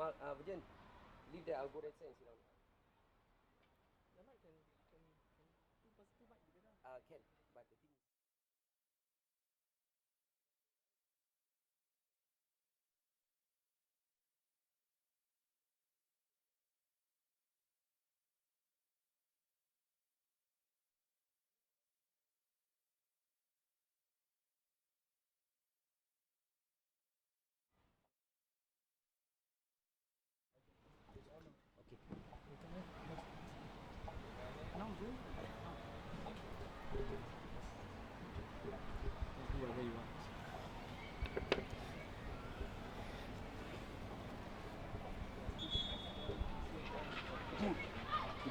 Vajan, leave there. I'll go that side and sit down.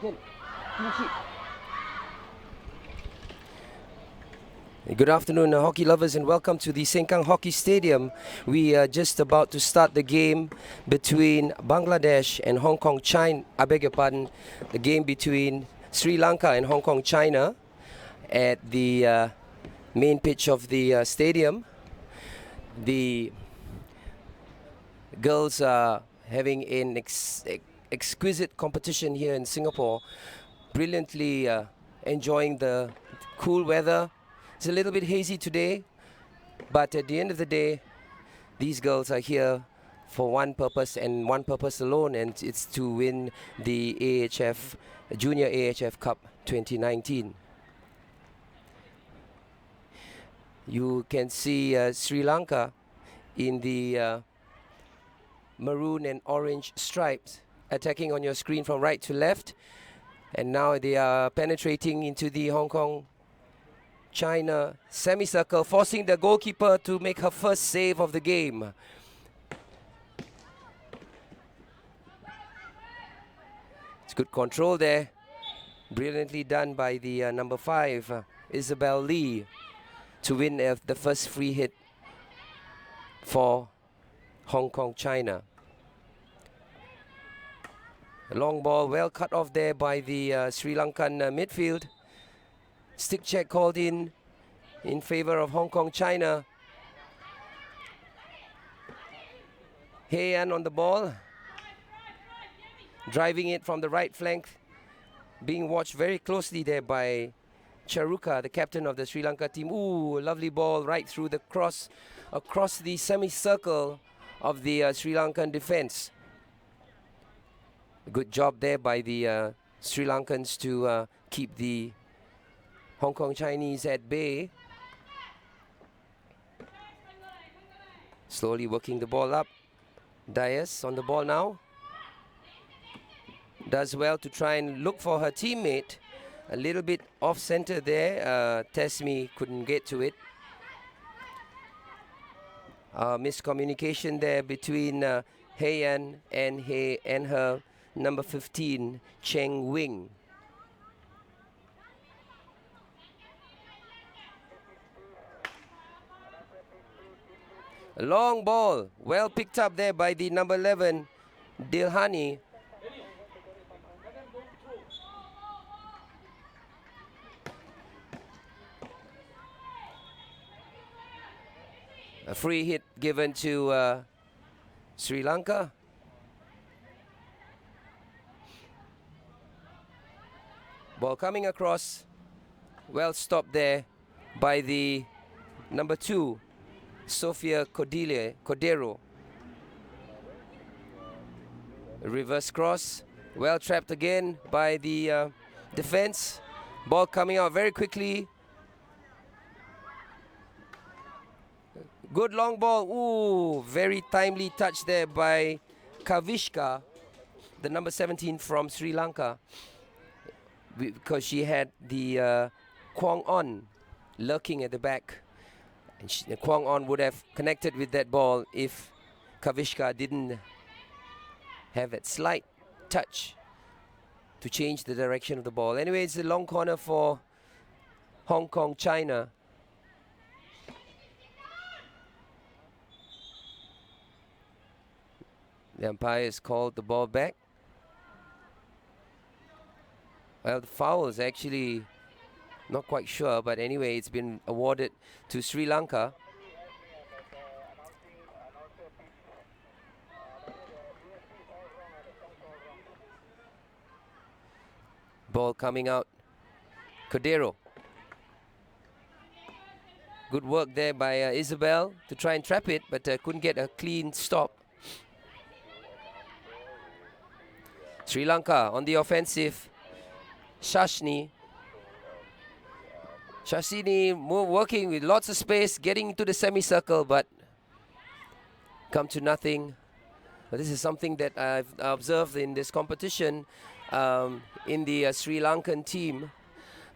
Can, but the thing. Good afternoon, hockey lovers, and welcome to the Sengkang Hockey Stadium. We are just about to start the game between Bangladesh and Hong Kong, China. I beg your pardon, the game between Sri Lanka and Hong Kong, China, at the main pitch of the stadium. The girls are having an exquisite competition here in Singapore, brilliantly enjoying the cool weather. It's a little bit hazy today, but at the end of the day, these girls are here for one purpose and one purpose alone, and it's to win the AHF, Junior AHF Cup 2019. You can see Sri Lanka in the maroon and orange stripes attacking on your screen from right to left, and now they are penetrating into the Hong Kong China semicircle, forcing the goalkeeper to make her first save of the game. It's good control there, brilliantly done by the number 5, Isabel Lee, to win the first free hit for Hong Kong China. A long ball, well cut off there by the Sri Lankan midfield. Stick check called in favor of Hong Kong China. Heian on the ball, driving it from the right flank, being watched very closely there by Charuka, the captain of the Sri Lanka team. Ooh, lovely ball right through the cross, across the semicircle of the Sri Lankan defense. Good job there by the Sri Lankans to keep the Hong Kong Chinese at bay. Slowly working the ball up. Dias on the ball now. Does well to try and look for her teammate. A little bit off center there. Tesmi couldn't get to it. Miscommunication there between Heian and her number 15, Cheng Wing. A long ball, well picked up there by the number 11, Dilhani. A free hit given to Sri Lanka. Ball coming across, well stopped there by the number 2, Sofia Cordero. Reverse cross, well trapped again by the defense. Ball coming out very quickly. Good long ball. Ooh, very timely touch there by Kavishka, the number 17 from Sri Lanka, because she had the Kwong On lurking at the back. And Kwong On would have connected with that ball if Kavishka didn't have that slight touch to change the direction of the ball. Anyway, it's a long corner for Hong Kong, China. The umpire has called the ball back. Well, the foul is actually not quite sure, but anyway, it's been awarded to Sri Lanka. Ball coming out. Cordero. Good work there by Isabel to try and trap it, but couldn't get a clean stop. Sri Lanka on the offensive. Shashni. Shashini working with lots of space, getting into the semicircle, but come to nothing. But this is something that I've observed in this competition. In the Sri Lankan team,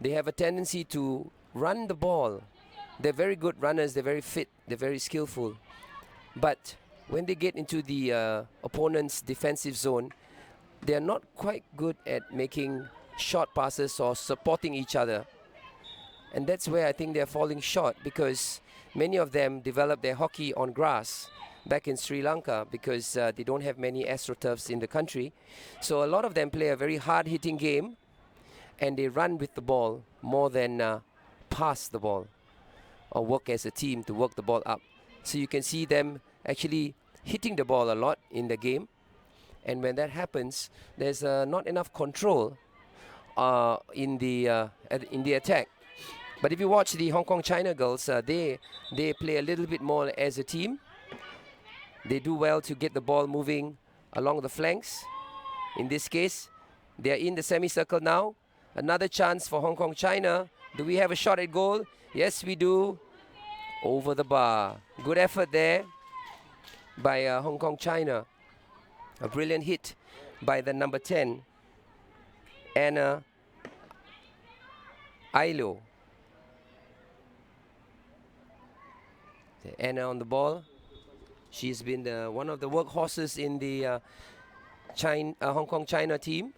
they have a tendency to run the ball. They're very good runners, they're very fit, they're very skillful. But when they get into the opponent's defensive zone, they're not quite good at making short passes or supporting each other. And that's where I think they're falling short, because many of them develop their hockey on grass back in Sri Lanka, because they don't have many astroturfs in the country. So a lot of them play a very hard-hitting game, and they run with the ball more than pass the ball or work as a team to work the ball up. So you can see them actually hitting the ball a lot in the game. And when that happens, there's not enough control in the attack. But if you watch the Hong Kong China girls, they play a little bit more as a team. They do well to get the ball moving along the flanks. In this case, they are in the semicircle now. Another chance for Hong Kong China. Do we have a shot at goal? Yes, we do. Over the bar. Good effort there by Hong Kong China. A brilliant hit by the number 10, Anna Ailo. Anna on the ball. She's been one of the workhorses in the Hong Kong China team.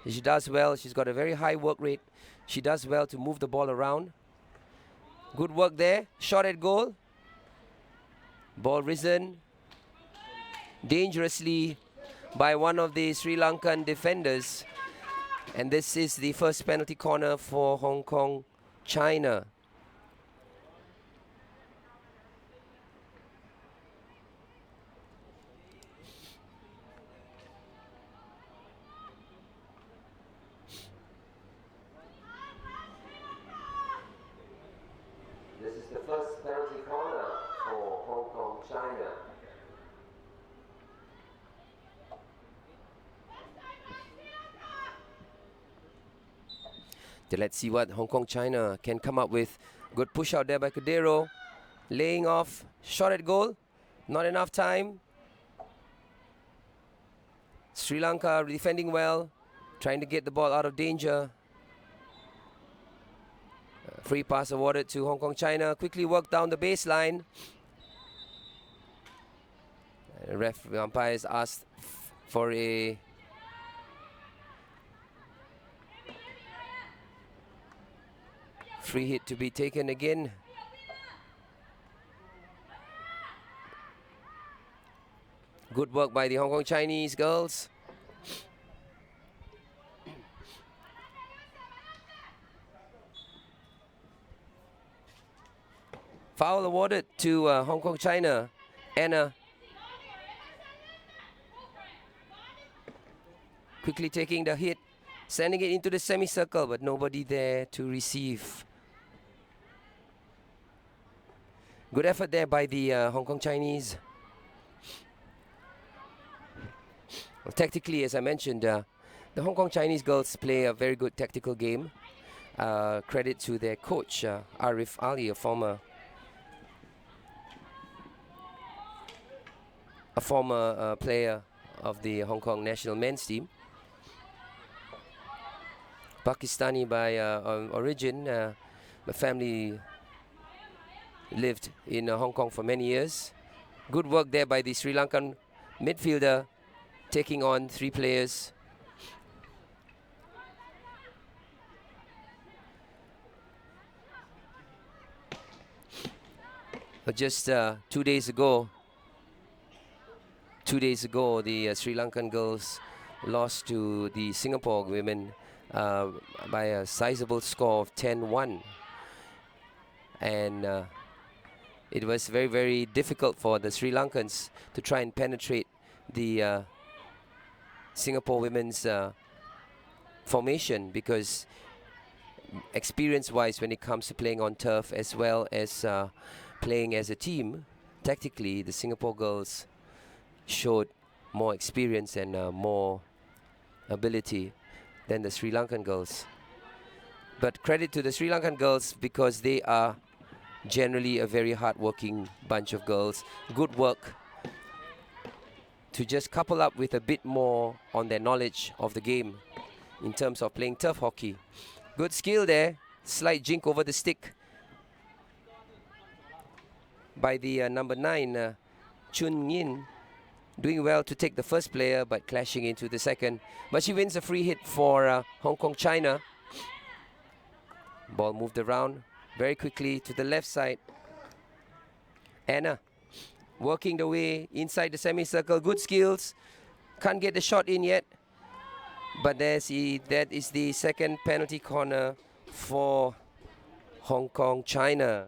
She does well. She's got a very high work rate. She does well to move the ball around. Good work there. Shot at goal. Ball risen dangerously by one of the Sri Lankan defenders. And this is the first penalty corner for Hong Kong China. This is the first penalty corner for Hong Kong China. Let's see what Hong Kong China can come up with. Good push out there by Cordero. Laying off. Shot at goal. Not enough time. Sri Lanka defending well. Trying to get the ball out of danger. Free pass awarded to Hong Kong China. Quickly work down the baseline. The umpires asked for a free hit to be taken again. Good work by the Hong Kong Chinese girls. Foul awarded to Hong Kong China. Anna quickly taking the hit, sending it into the semicircle, but nobody there to receive. Good effort there by the Hong Kong Chinese. Well, tactically, as I mentioned, the Hong Kong Chinese girls play a very good tactical game. Credit to their coach, Arif Ali, a former player of the Hong Kong national men's team. Pakistani by origin. The family lived in Hong Kong for many years. Good work there by the Sri Lankan midfielder, taking on 3 players. But just 2 days ago, the Sri Lankan girls lost to the Singapore women by a sizable score of 10-1. And it was very, very difficult for the Sri Lankans to try and penetrate the Singapore women's formation, because experience-wise, when it comes to playing on turf as well as playing as a team, tactically, the Singapore girls showed more experience and more ability than the Sri Lankan girls. But credit to the Sri Lankan girls, because they are generally a very hard-working bunch of girls. Good work to just couple up with a bit more on their knowledge of the game in terms of playing turf hockey. Good skill there. Slight jink over the stick by the number 9, Chun Yin. Doing well to take the first player, but clashing into the second. But she wins a free hit for Hong Kong China. Ball moved around very quickly to the left side. Anna working the way inside the semicircle. Good skills. Can't get the shot in yet. But that is the second penalty corner for Hong Kong China.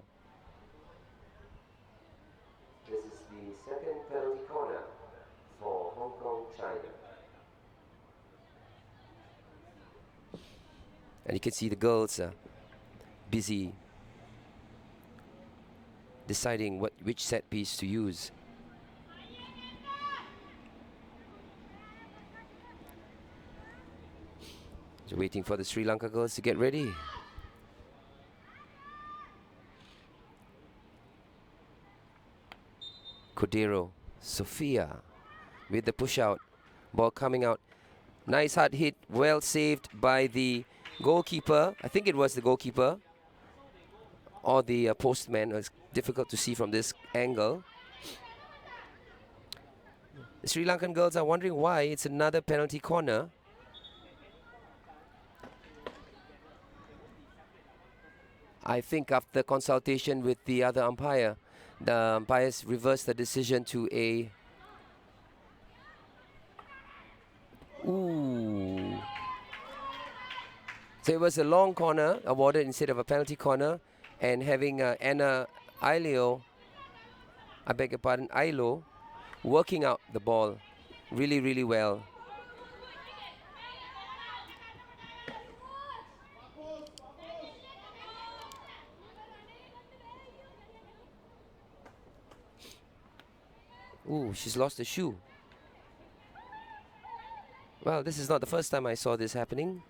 This is the second penalty corner for Hong Kong China. And you can see the girls busy deciding which set piece to use. So waiting for the Sri Lanka girls to get ready. Cordero, Sophia with the push out. Ball coming out. Nice hard hit, well saved by the goalkeeper. I think it was the goalkeeper or the postman. It's difficult to see from this angle. The Sri Lankan girls are wondering why it's another penalty corner. I think after consultation with the other umpire, the umpires reversed the decision to a... Ooh. So it was a long corner awarded instead of a penalty corner, and having Anna Ailo, I beg your pardon, Ailo, working out the ball really, really well. Ooh, she's lost the shoe. Well, this is not the first time I saw this happening.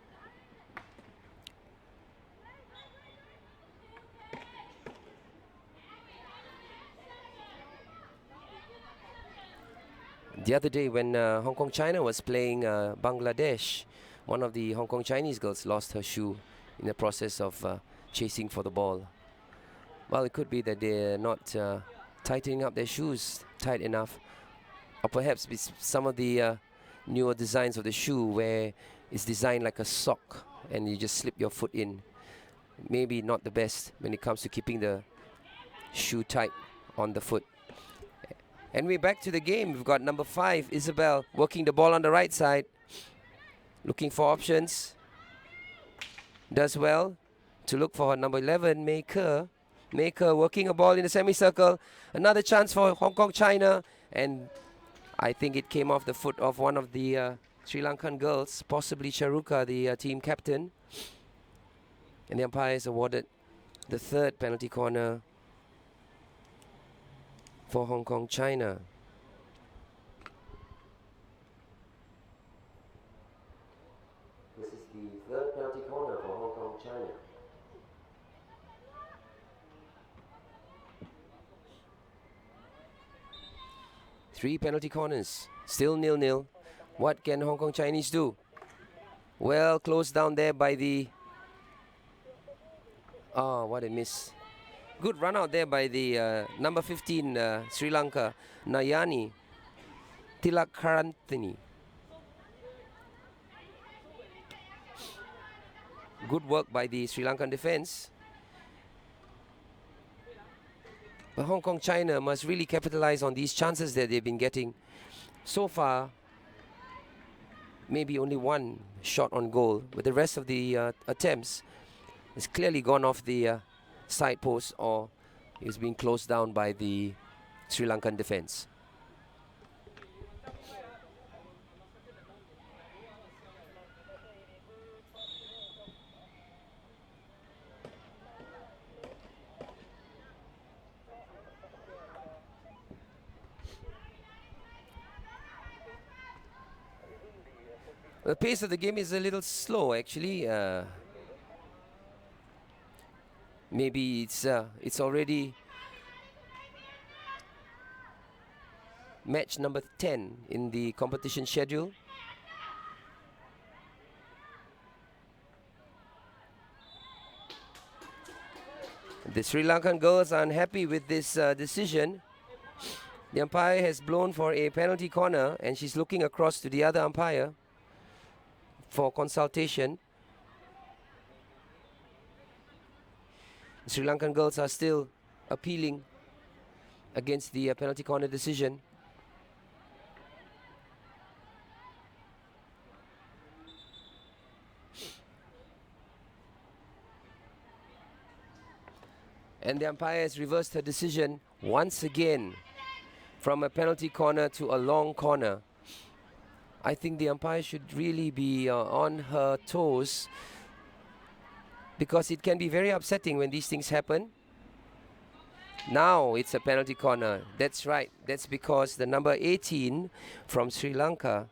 The other day when Hong Kong China was playing Bangladesh, one of the Hong Kong Chinese girls lost her shoe in the process of chasing for the ball. Well, it could be that they're not tightening up their shoes tight enough, or perhaps it's some of the newer designs of the shoe where it's designed like a sock and you just slip your foot in. Maybe not the best when it comes to keeping the shoe tight on the foot. And we're back to the game. We've got number 5, Isabel, working the ball on the right side, looking for options. Does well to look for her number 11, Mei Ke. Mei Ke working a ball in the semicircle. Another chance for Hong Kong China, and I think it came off the foot of one of the Sri Lankan girls, possibly Charuka, the team captain. And the umpires awarded the third penalty corner for Hong Kong China. This is the third penalty corner for Hong Kong China. Three penalty corners, still 0-0. What can Hong Kong Chinese do? Well, closed down there by the... Oh, what a miss. Good run out there by the number 15 Sri Lanka, Nayani Tilakaranthini. Good work by the Sri Lankan defense. But Hong Kong China must really capitalize on these chances that they've been getting. So far, maybe only one shot on goal, but the rest of the attempts has clearly gone off the side post, or is being closed down by the Sri Lankan defense. The pace of the game is a little slow, actually. Maybe it's already match number 10 in the competition schedule. The Sri Lankan girls are unhappy with this decision. The umpire has blown for a penalty corner, and she's looking across to the other umpire for consultation. The Sri Lankan girls are still appealing against the penalty corner decision. And the umpire has reversed her decision once again from a penalty corner to a long corner. I think the umpire should really be on her toes, because it can be very upsetting when these things happen. Now it's a penalty corner. That's right. That's because the number 18 from Sri Lanka,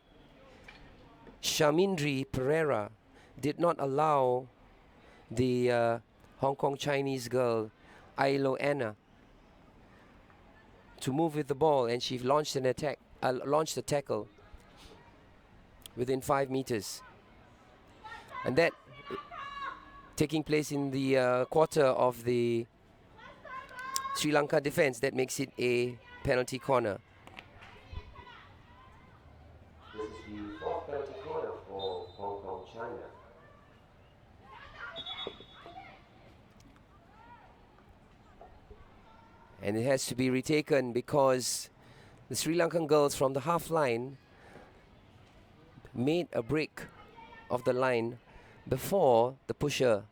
Shamindri Pereira, did not allow the Hong Kong Chinese girl, Ailo Anna, to move with the ball, and she launched an attack, launched a tackle within 5 meters. And that taking place in the quarter of the Sri Lanka defense, that makes it a penalty corner. This is the fourth penalty corner for Hong Kong, China. And it has to be retaken because the Sri Lankan girls from the half line made a break of the line before the pusher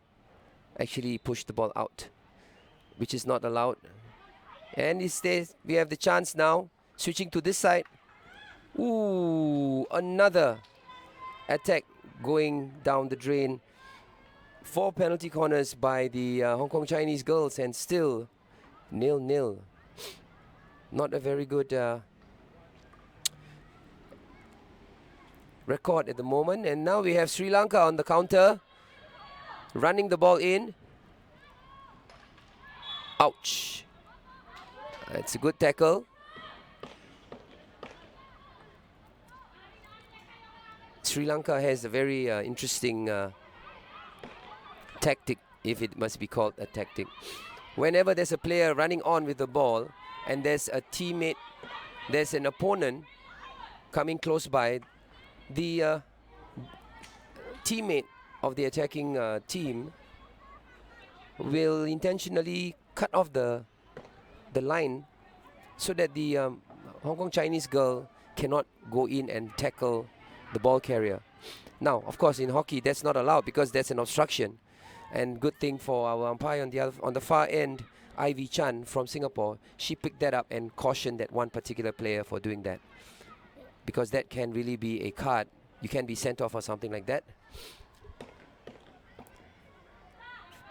actually pushed the ball out, which is not allowed. And instead, we have the chance now, switching to this side. Ooh, another attack going down the drain. 4 penalty corners by the Hong Kong Chinese girls, and still 0-0. Not a very good record at the moment. And now we have Sri Lanka on the counter, running the ball in. Ouch. It's a good tackle. Sri Lanka has a very interesting tactic, if it must be called a tactic. Whenever there's a player running on with the ball and there's a teammate, there's an opponent coming close by, the teammate of the attacking team will intentionally cut off the line so that the Hong Kong Chinese girl cannot go in and tackle the ball carrier. Now, of course, in hockey, that's not allowed because that's an obstruction. And good thing for our umpire on the far end, Ivy Chan from Singapore, she picked that up and cautioned that one particular player for doing that, because that can really be a card. You can be sent off or something like that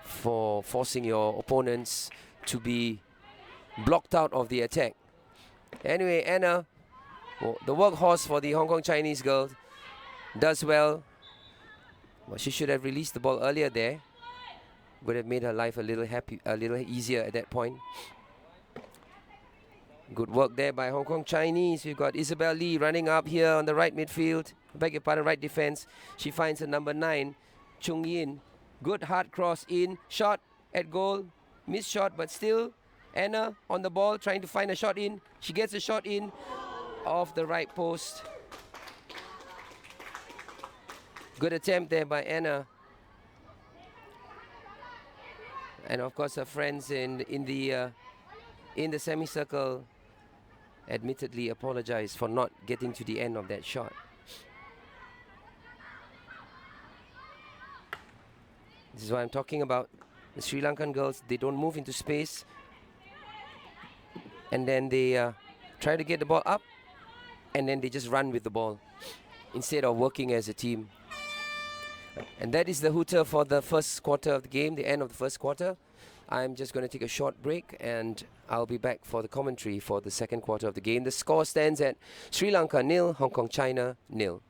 for forcing your opponents to be blocked out of the attack. Anyway, Anna, the workhorse for the Hong Kong Chinese girl, does well. Well, she should have released the ball earlier there. Would have made her life a little easier at that point. Good work there by Hong Kong Chinese. We've got Isabel Lee running up here on the right midfield. Beg your pardon, right defense. She finds a number 9, Chung Yin. Good hard cross in, shot at goal. Missed shot, but still Anna on the ball trying to find a shot in. She gets a shot in off the right post. Good attempt there by Anna. And of course her friends in the semicircle admittedly apologize for not getting to the end of that shot. This is what I'm talking about. The Sri Lankan girls, they don't move into space, and then they try to get the ball up, and then they just run with the ball instead of working as a team. And that is the hooter for the first quarter of the game, the end of the first quarter. I'm just going to take a short break, and I'll be back for the commentary for the second quarter of the game. The score stands at Sri Lanka 0, Hong Kong China 0.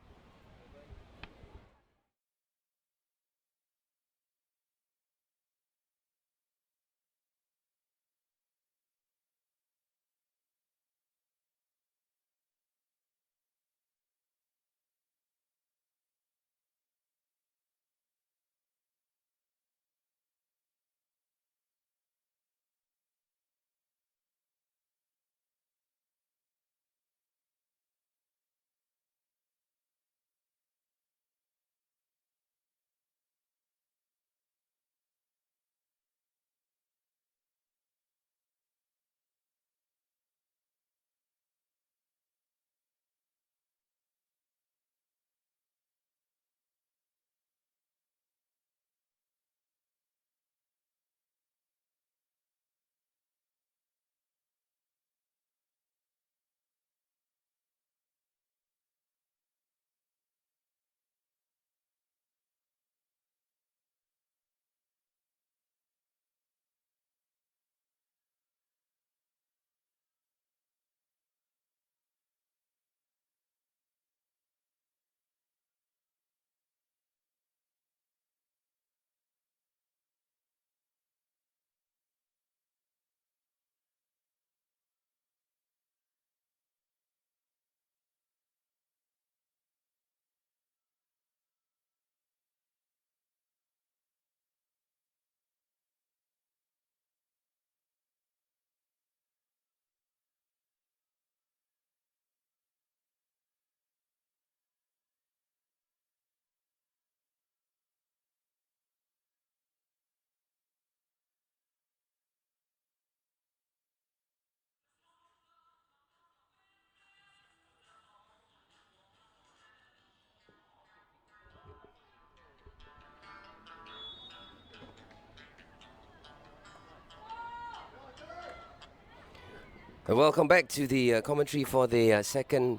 Welcome back to the commentary for the second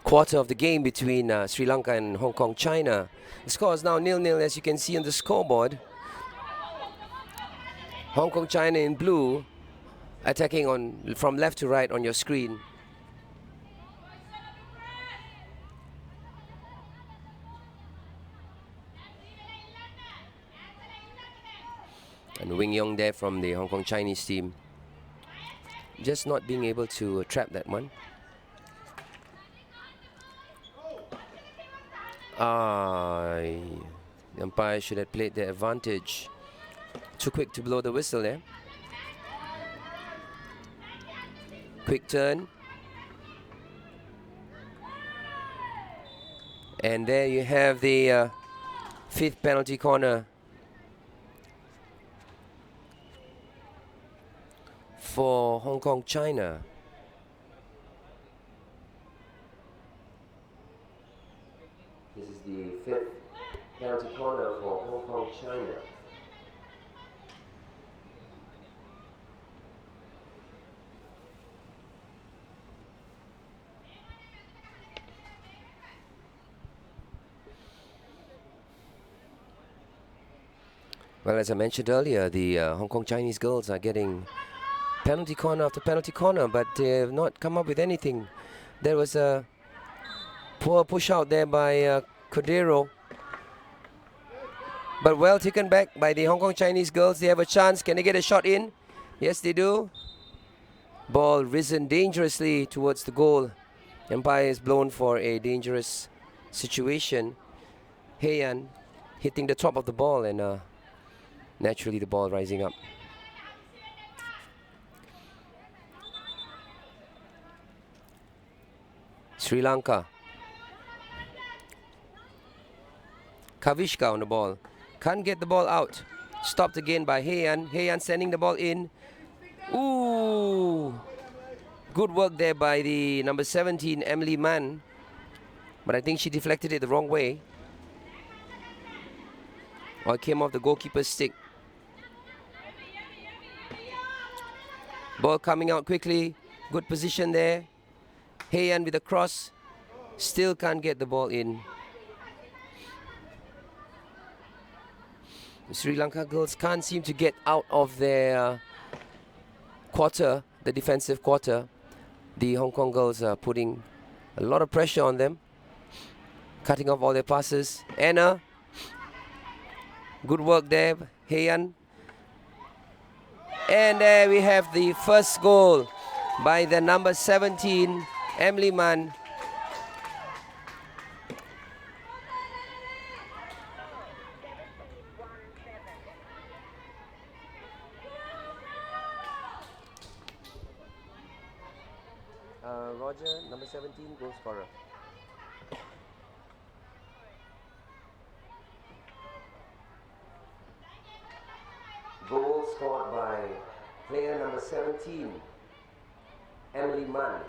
quarter of the game between Sri Lanka and Hong Kong, China. The score is now 0-0, as you can see on the scoreboard. Hong Kong, China in blue, attacking from left to right on your screen. And Wing Yong there from the Hong Kong Chinese team. Just not being able to trap that one. The umpire should have played the advantage. Too quick to blow the whistle there. Quick turn. And there you have the fifth penalty corner for Hong Kong, China. This is the fifth penalty corner for Hong Kong, China. Well, as I mentioned earlier, the Hong Kong Chinese girls are getting penalty corner after penalty corner, but they have not come up with anything. There was a poor push out there by Cordero, but well taken back by the Hong Kong Chinese girls. They have a chance. Can they get a shot in? Yes, they do. Ball risen dangerously towards the goal. Umpire is blown for a dangerous situation. Heian hitting the top of the ball, and naturally the ball rising up. Sri Lanka. Kavishka on the ball. Can't get the ball out. Stopped again by Heian. Heian sending the ball in. Ooh. Good work there by the number 17, Emily Mann. But I think she deflected it the wrong way. Or it came off the goalkeeper's stick. Ball coming out quickly. Good position there. Heian with a cross. Still can't get the ball in. The Sri Lanka girls can't seem to get out of their quarter, the defensive quarter. The Hong Kong girls are putting a lot of pressure on them. Cutting off all their passes. Anna. Good work there. Heian. And there we have the first goal by the number 17, Emily Mann. Roger, number 17, goal scorer. Goal scored by player number 17, Emily Mann,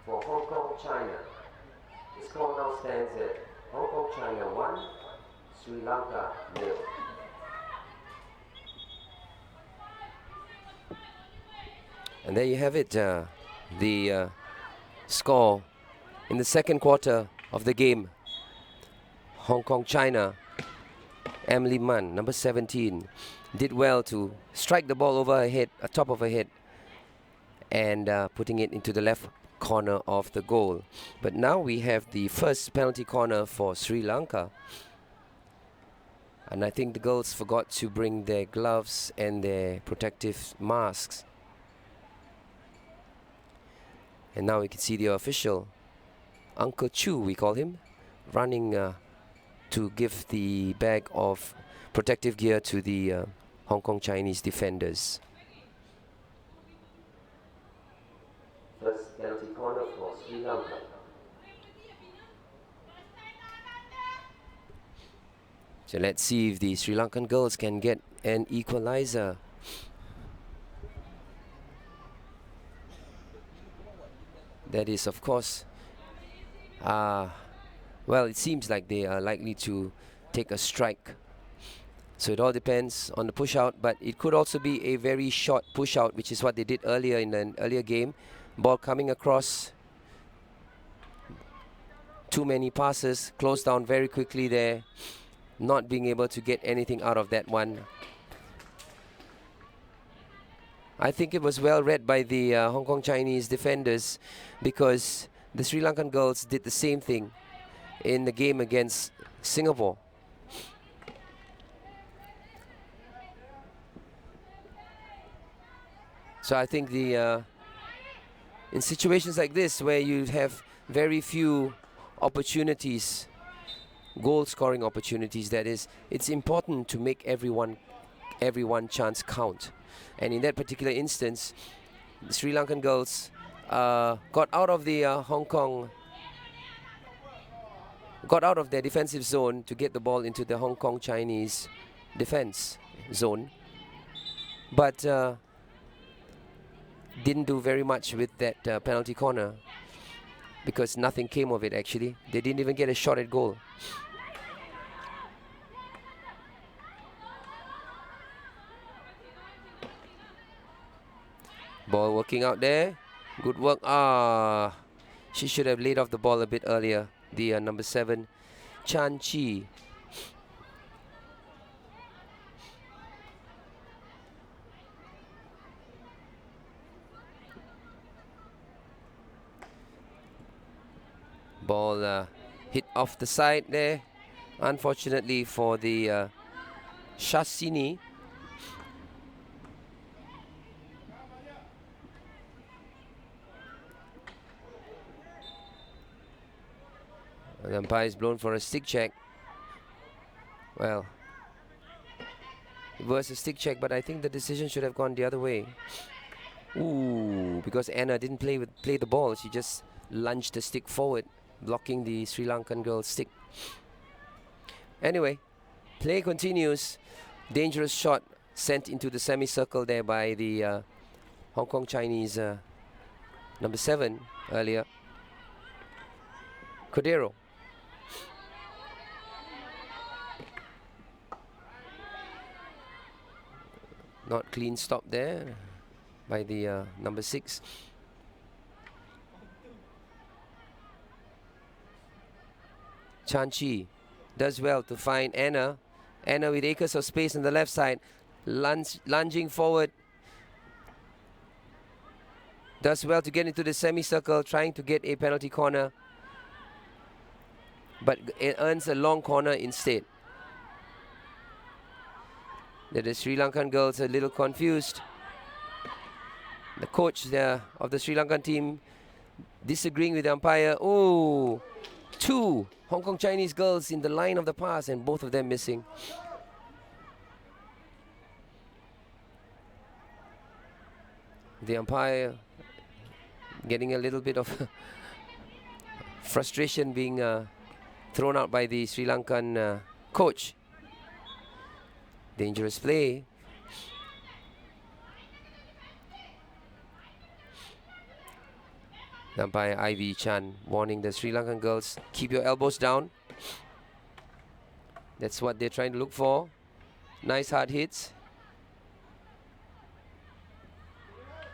for Hong Kong, China. The score now stands at Hong Kong, China 1, Sri Lanka 0. And there you have it, the score in the second quarter of the game. Hong Kong, China. Emily Mann, number 17, did well to strike the ball over her head, top of her head, and putting it into the left corner of the goal. But now we have the first penalty corner for Sri Lanka. And I think the girls forgot to bring their gloves and their protective masks. And now we can see the official, Uncle Chu, we call him, running to give the bag of protective gear to the Hong Kong Chinese defenders. First penalty corner for Sri Lanka. So let's see if the Sri Lankan girls can get an equalizer. That is, of course, well, it seems like they are likely to take a strike. So it all depends on the push out, but it could also be a very short push out, which is what they did earlier in an earlier game. Ball coming across. Too many passes. Closed down very quickly there. Not being able to get anything out of that one. I think it was well read by the Hong Kong Chinese defenders, because the Sri Lankan girls did the same thing in the game against Singapore. So I think in situations like this where you have very few opportunities, goal scoring opportunities that is, it's important to make every one chance count. And in that particular instance, the Sri Lankan girls got out of the got out of their defensive zone to get the ball into the Hong Kong Chinese defense zone, but didn't do very much with that penalty corner, because nothing came of it actually. They didn't even get a shot at goal. Ball working out there. Good work. She should have laid off the ball a bit earlier. The number 7, Chan Chi. Ball hit off the side there. Unfortunately for the Shasini. The umpire is blown for a stick check. Well, it was a stick check, but I think the decision should have gone the other way. Ooh, because Anna didn't play the ball. She just lunged the stick forward, blocking the Sri Lankan girl's stick. Anyway, play continues. Dangerous shot sent into the semicircle there by the Hong Kong Chinese number 7 earlier. Cordero. Not clean stop there by the number 6. Chan Chi does well to find Anna. Anna with acres of space on the left side. Lunging forward. Does well to get into the semicircle, trying to get a penalty corner. But it earns a long corner instead. The Sri Lankan girls are a little confused. The coach there of the Sri Lankan team disagreeing with the umpire. Oh, 2 Hong Kong Chinese girls in the line of the pass, and both of them missing. The umpire getting a little bit of frustration being thrown out by the Sri Lankan coach. Dangerous play. The umpire Ivy Chan warning the Sri Lankan girls, keep your elbows down. That's what they're trying to look for. Nice hard hits.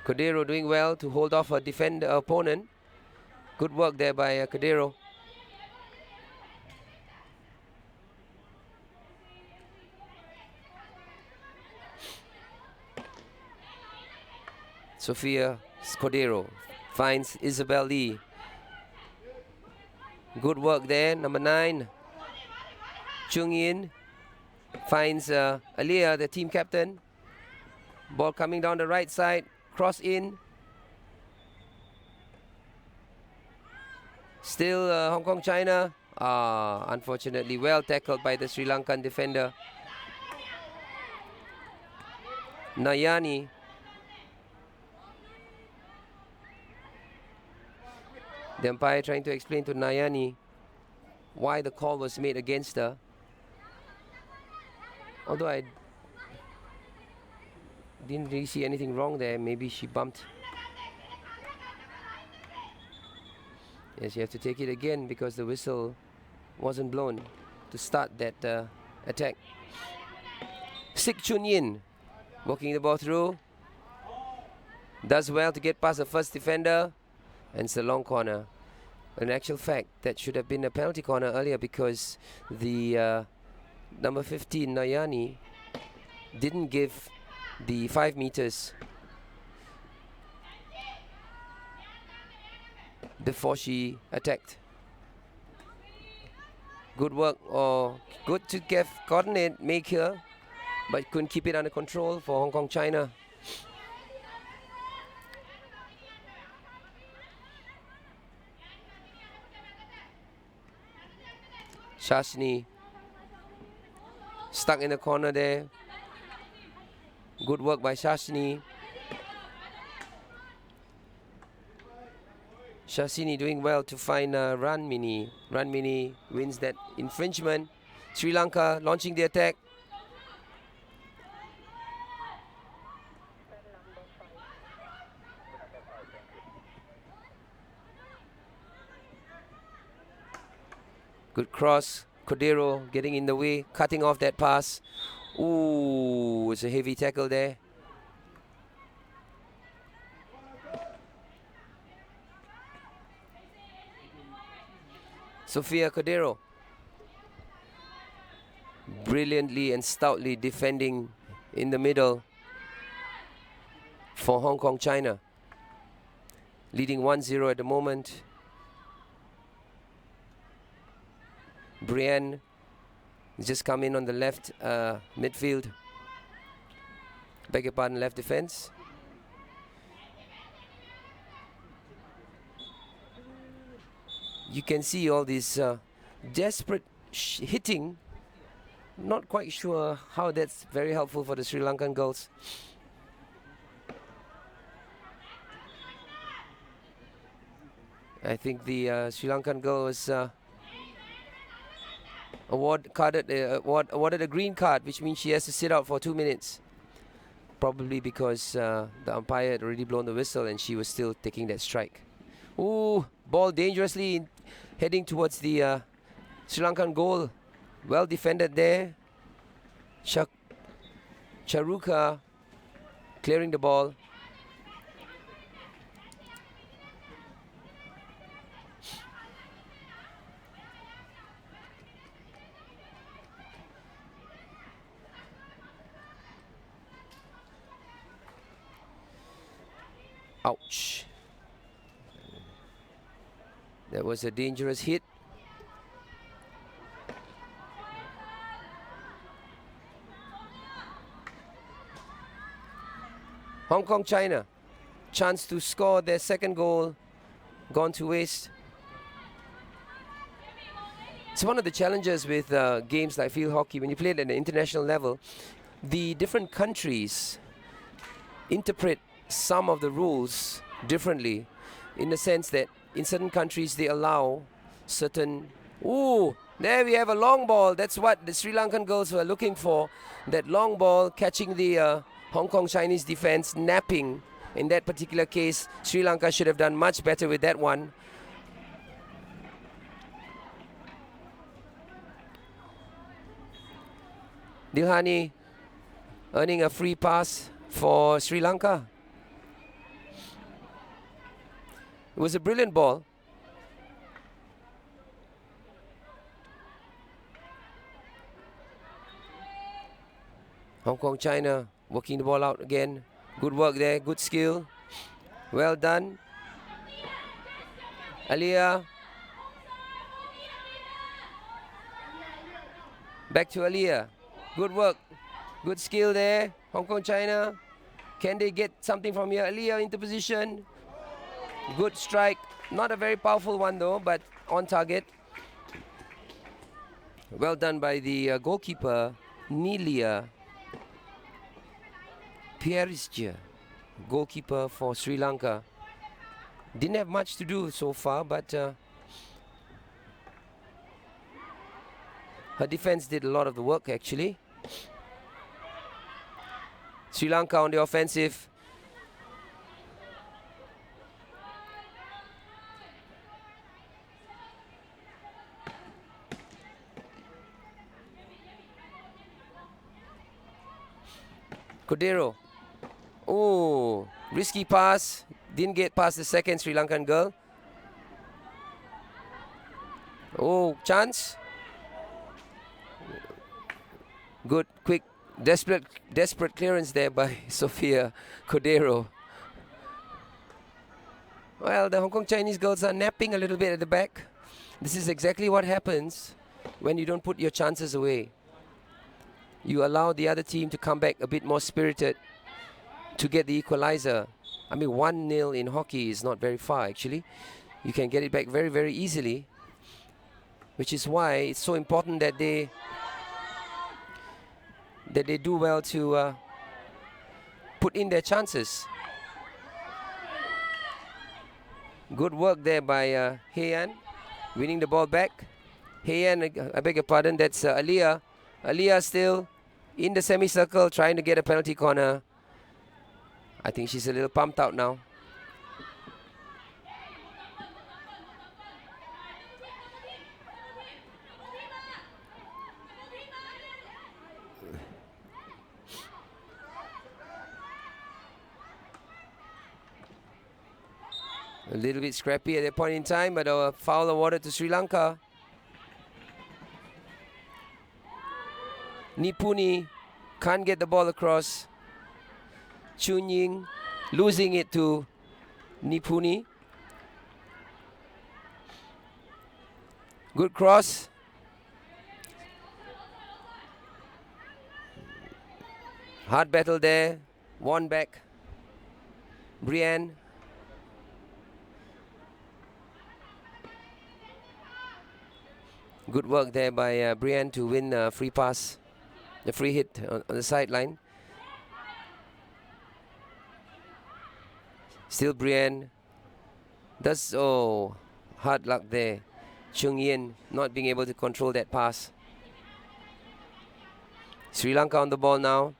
Cordero doing well to hold off a opponent. Good work there by Cordero. Sophia Cordero finds Isabel Lee. Good work there, number 9. Chung Yin finds Alia, the team captain. Ball coming down the right side, cross in. Still Hong Kong China. Unfortunately well tackled by the Sri Lankan defender. Nayani. The umpire trying to explain to Nayani why the call was made against her. Although I didn't really see anything wrong there. Maybe she bumped. Yes, you have to take it again because the whistle wasn't blown to start that attack. Sik Chun Yin working the ball through. Does well to get past the first defender. And it's a long corner. In actual fact, that should have been a penalty corner earlier because the number 15, Nayani, didn't give the 5 meters before she attacked. Good work, or good to get coordinate, make here, but couldn't keep it under control for Hong Kong, China. Shashni stuck in the corner there. Good work by Shashni. Shashini doing well to find Ranmini. Ranmini wins that infringement. Sri Lanka launching the attack. Good cross. Cordero getting in the way, cutting off that pass. Ooh, it's a heavy tackle there. Sofia Cordero brilliantly and stoutly defending in the middle for Hong Kong, China. Leading 1-0 at the moment. Brienne just come in on the left midfield. Beg your pardon, left defense. You can see all this desperate hitting. Not quite sure how that's very helpful for the Sri Lankan girls. I think the Sri Lankan girl was awarded a green card, which means she has to sit out for 2 minutes. Probably because the umpire had already blown the whistle and she was still taking that strike. Ooh, ball dangerously heading towards the Sri Lankan goal. Well defended there. Charuka clearing the ball. Ouch. That was a dangerous hit. Hong Kong, China. Chance to score their second goal. Gone to waste. It's one of the challenges with games like field hockey. When you play it at an international level, the different countries interpret some of the rules differently, in the sense that in certain countries they allow certain... Ooh, there we have a long ball. That's what the Sri Lankan girls were looking for. That long ball catching the Hong Kong Chinese defense, napping. In that particular case, Sri Lanka should have done much better with that one. Dilhani earning a free pass for Sri Lanka. It was a brilliant ball. Hong Kong, China working the ball out again. Good work there, good skill. Well done. Aliyah. Back to Aliyah. Good work, good skill there. Hong Kong, China. Can they get something from here? Aliyah into position. Good strike. Not a very powerful one though, but on target. Well done by the goalkeeper, Nilia Pierisja, goalkeeper for Sri Lanka. Didn't have much to do so far, but her defense did a lot of the work actually. Sri Lanka on the offensive. Cordero. Oh, Risky pass. Didn't get past the second Sri Lankan girl. Oh, chance. Good, quick, desperate clearance there by Sophia Cordero. Well, the Hong Kong Chinese girls are napping a little bit at the back. This is exactly what happens when you don't put your chances away. You allow the other team to come back a bit more spirited to get the equalizer. I mean, 1-0 in hockey is not very far, actually. You can get it back very, very easily, which is why it's so important that they do well to put in their chances. Good work there by Heian, winning the ball back. Heian, I beg your pardon, that's Aliyah. Aliyah still in the semicircle trying to get a penalty corner. I think she's a little pumped out now. A little bit scrappy at that point in time, but a foul awarded to Sri Lanka. Nipuni can't get the ball across. Chun Ying losing it to Nipuni. Good cross. Hard battle there. Won back. Brienne. Good work there by Brienne to win a free pass. The free hit on the sideline. Still Brienne. Hard luck there. Chung Yin not being able to control that pass. Sri Lanka on the ball now.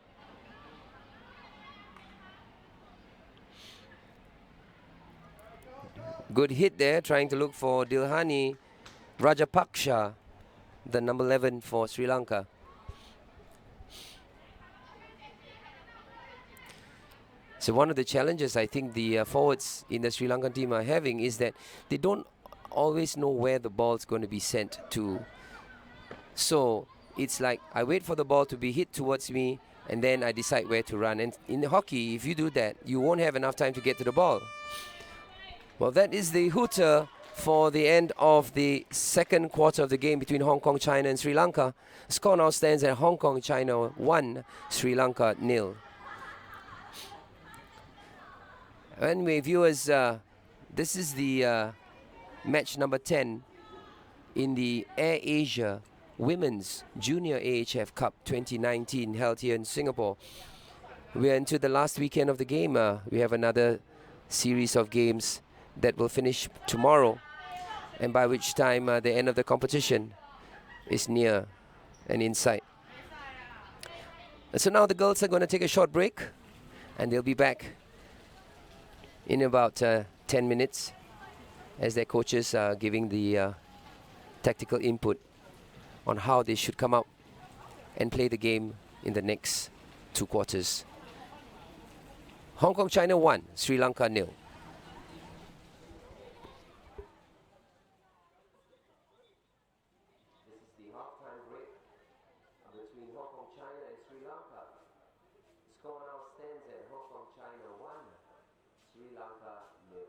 Good hit there, trying to look for Dilhani Rajapaksha, the number 11 for Sri Lanka. So one of the challenges I think the forwards in the Sri Lankan team are having is that they don't always know where the ball's going to be sent to. So it's like I wait for the ball to be hit towards me and then I decide where to run. And in hockey, if you do that, you won't have enough time to get to the ball. Well, that is the hooter for the end of the second quarter of the game between Hong Kong, China and Sri Lanka. The score now stands at Hong Kong, China 1, Sri Lanka 0. Anyway, viewers, this is the match number 10 in the AirAsia Women's Junior AHF Cup 2019 held here in Singapore. We are into the last weekend of the game. We have another series of games that will finish tomorrow, and by which time the end of the competition is near and in sight. So now the girls are going to take a short break, and they'll be back in about 10 minutes as their coaches are giving the tactical input on how they should come out and play the game in the next 2 quarters. Hong Kong, China 1, Sri Lanka 0. This is the halftime break between Hong Kong, China and Sri Lanka. The score now stands at Hong Kong, China 1, Sri Lanka 0.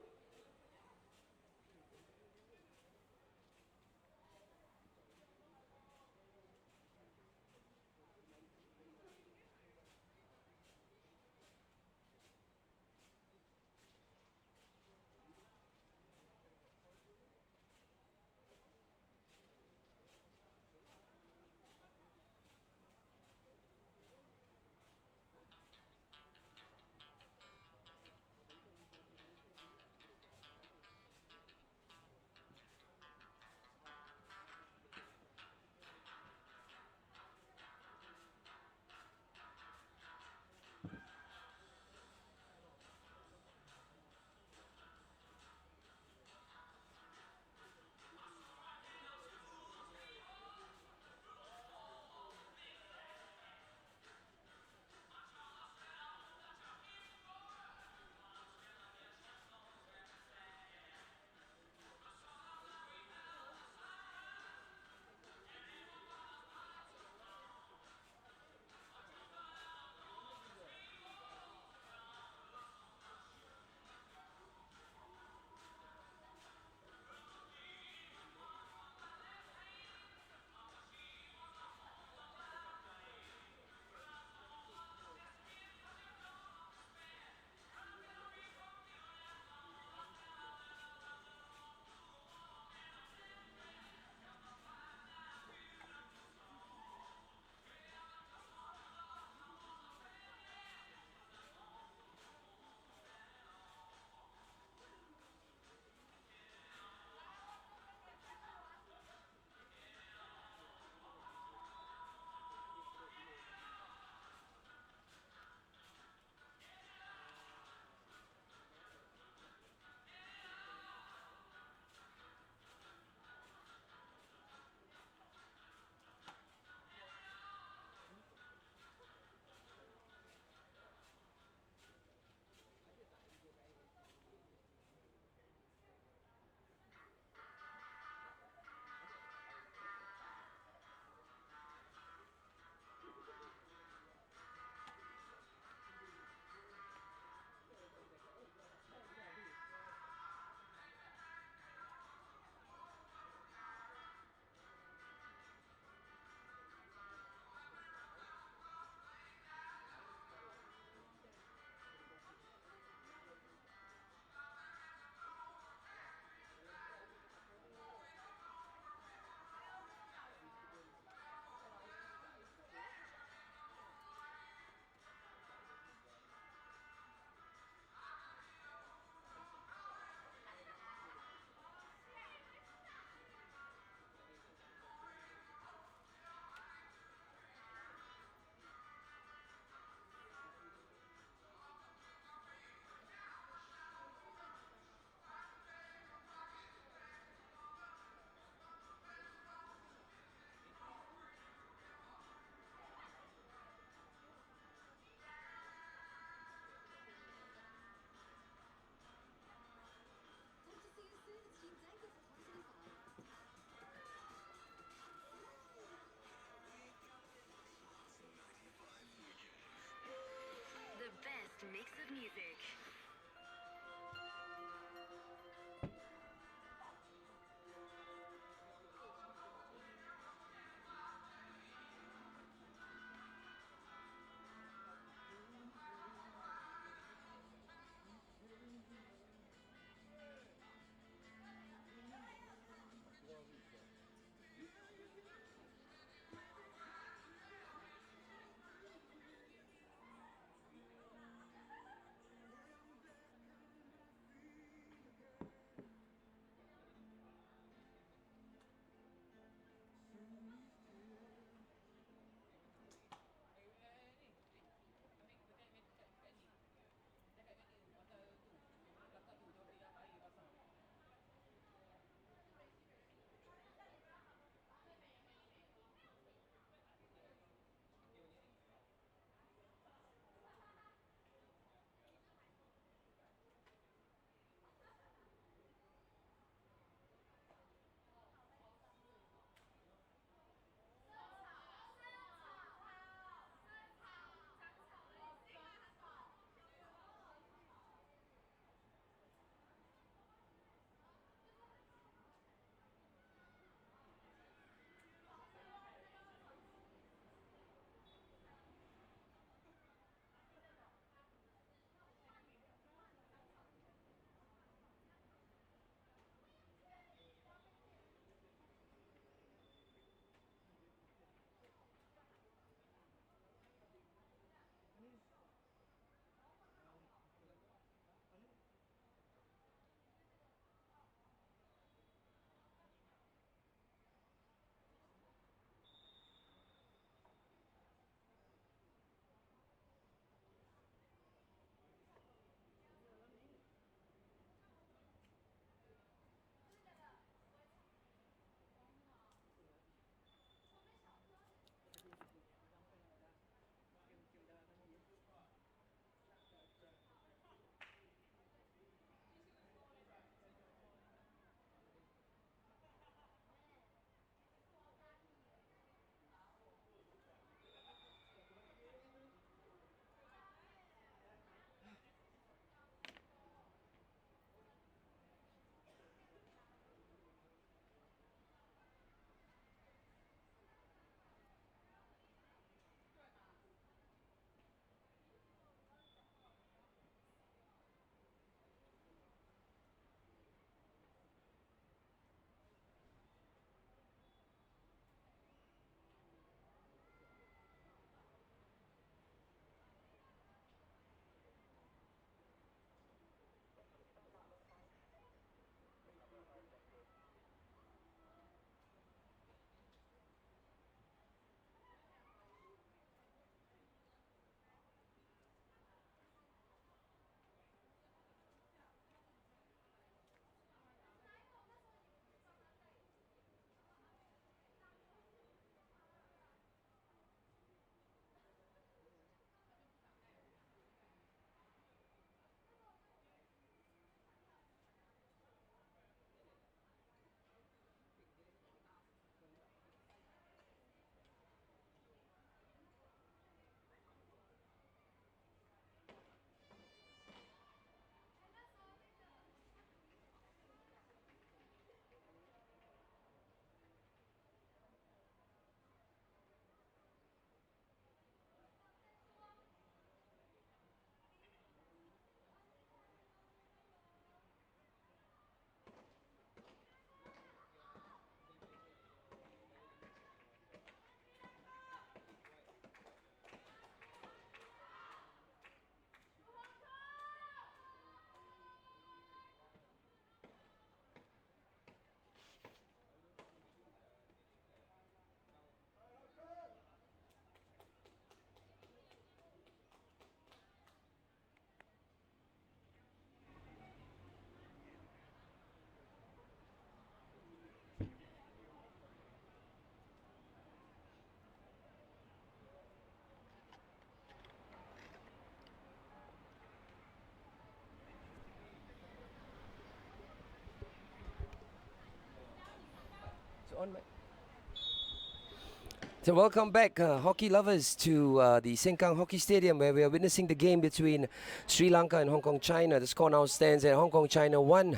So welcome back, hockey lovers, to the Sengkang Hockey Stadium, where we are witnessing the game between Sri Lanka and Hong Kong, China. The score now stands at Hong Kong, China 1,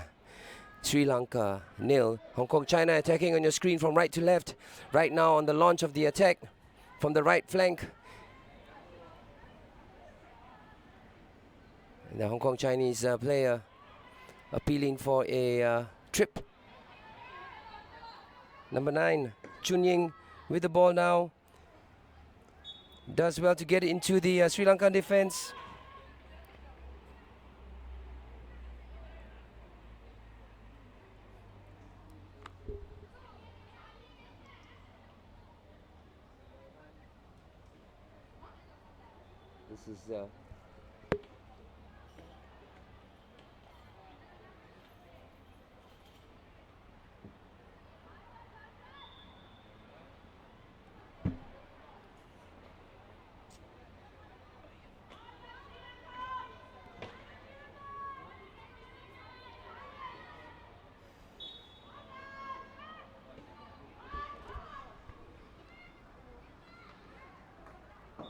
Sri Lanka 0. Hong Kong, China attacking on your screen from right to left. Right now on the launch of the attack from the right flank. And the Hong Kong Chinese player appealing for a trip. Number 9, Chun Ying with the ball now. Does well to get it into the Sri Lankan defense. This is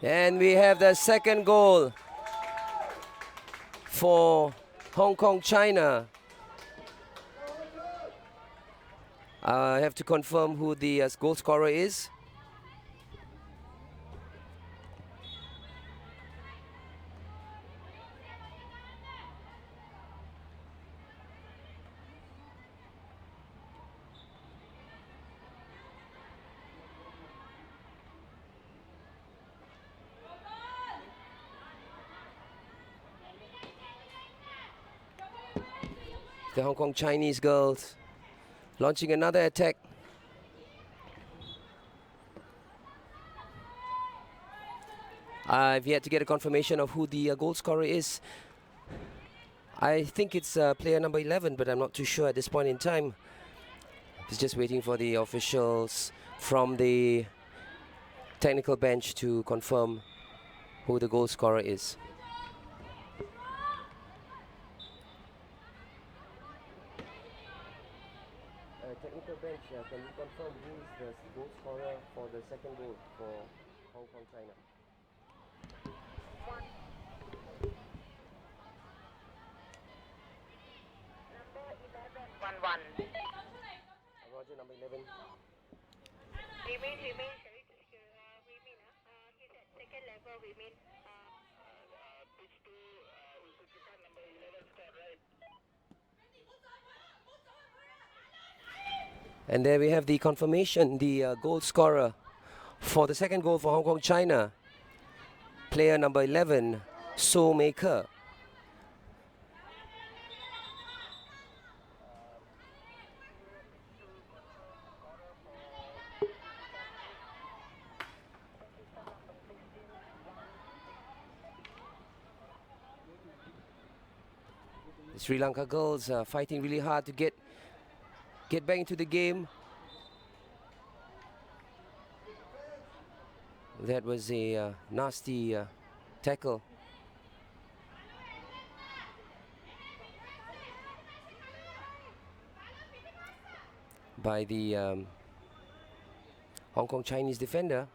and we have the second goal for Hong Kong, China. I have to confirm who the goal scorer is. The Hong Kong Chinese girls launching another attack. I've yet to get a confirmation of who the goal scorer is. I think it's player number 11, but I'm not too sure at this point in time. It's just waiting for the officials from the technical bench to confirm who the goal scorer is. Technical bench, can you confirm who is the goal scorer for the second goal for Hong Kong, China? Number 11. 1-1. Roger, number 11. Remain, sorry, remain. He's at second level, remain. Pitch 2, Uzbekistan, number 11 scored, right? And there we have the confirmation, the goal scorer for the second goal for Hong Kong, China. Player number 11, So Maker. The Sri Lanka girls are fighting really hard to get back into the game. That was a nasty tackle by the Hong Kong Chinese defender.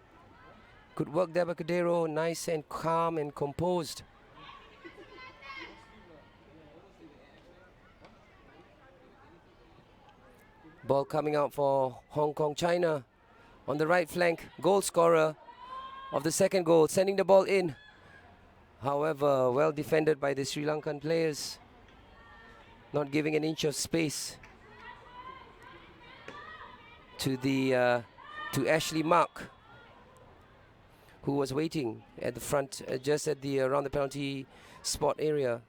Good work there by Cadero, nice and calm and composed. Ball coming out for Hong Kong, China on the right flank. Goal scorer of the second goal, sending the ball in. However, well defended by the Sri Lankan players, not giving an inch of space to the to Ashley Mark, who was waiting at the front, just at the around the penalty spot area.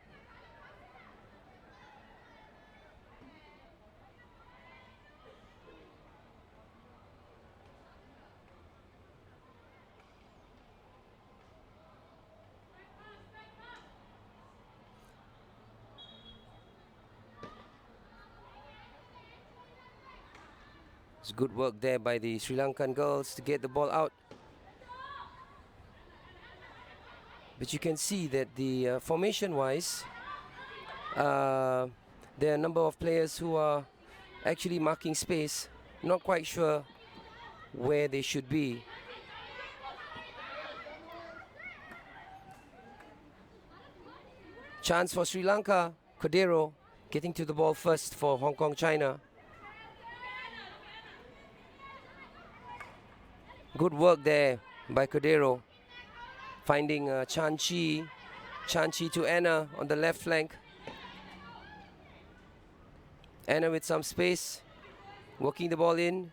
It's good work there by the Sri Lankan girls to get the ball out. But you can see that the formation-wise, there are a number of players who are actually marking space Not quite sure where they should be. Chance for Sri Lanka. Cordero getting to the ball first for Hong Kong, China. Good work there by Cordero. Finding Chan Chi. Chan Chi to Anna on the left flank. Anna with some space. Working the ball in.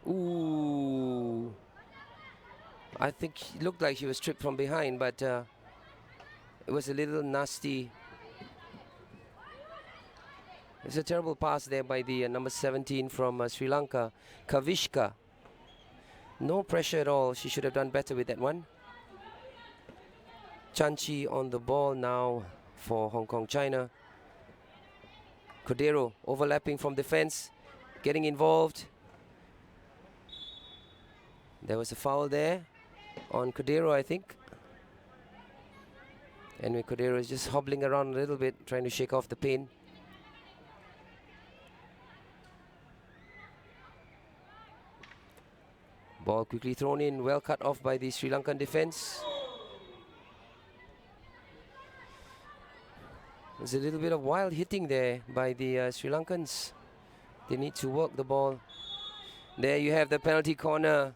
Ooh. I think it looked like she was tripped from behind, but it was a little nasty. It's a terrible pass there by the number 17 from Sri Lanka, Kavishka. No pressure at all. She should have done better with that one. Chanchi on the ball now for Hong Kong, China. Cordero overlapping from defense, getting involved. There was a foul there on Cordero, I think. Anyway, Cordero is just hobbling around a little bit, trying to shake off the pain. Ball quickly thrown in, well cut off by the Sri Lankan defense. There's a little bit of wild hitting there by the Sri Lankans. They need to work the ball. There you have the penalty corner.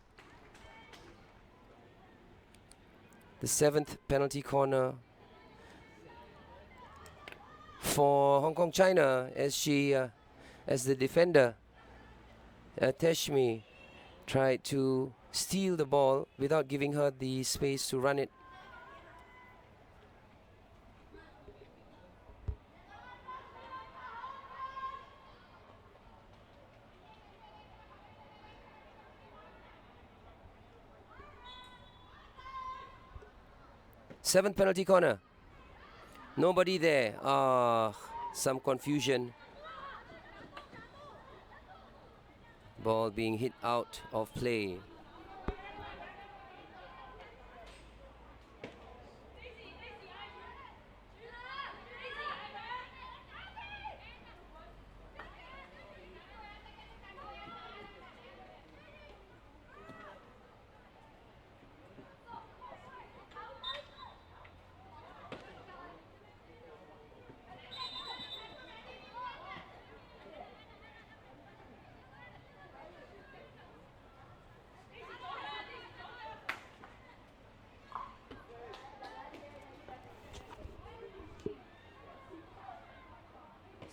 The 7th penalty corner for Hong Kong, China, as the defender, Teshmi, tried to steal the ball without giving her the space to run it. Seventh penalty corner. Nobody there. Some confusion. Ball being hit out of play.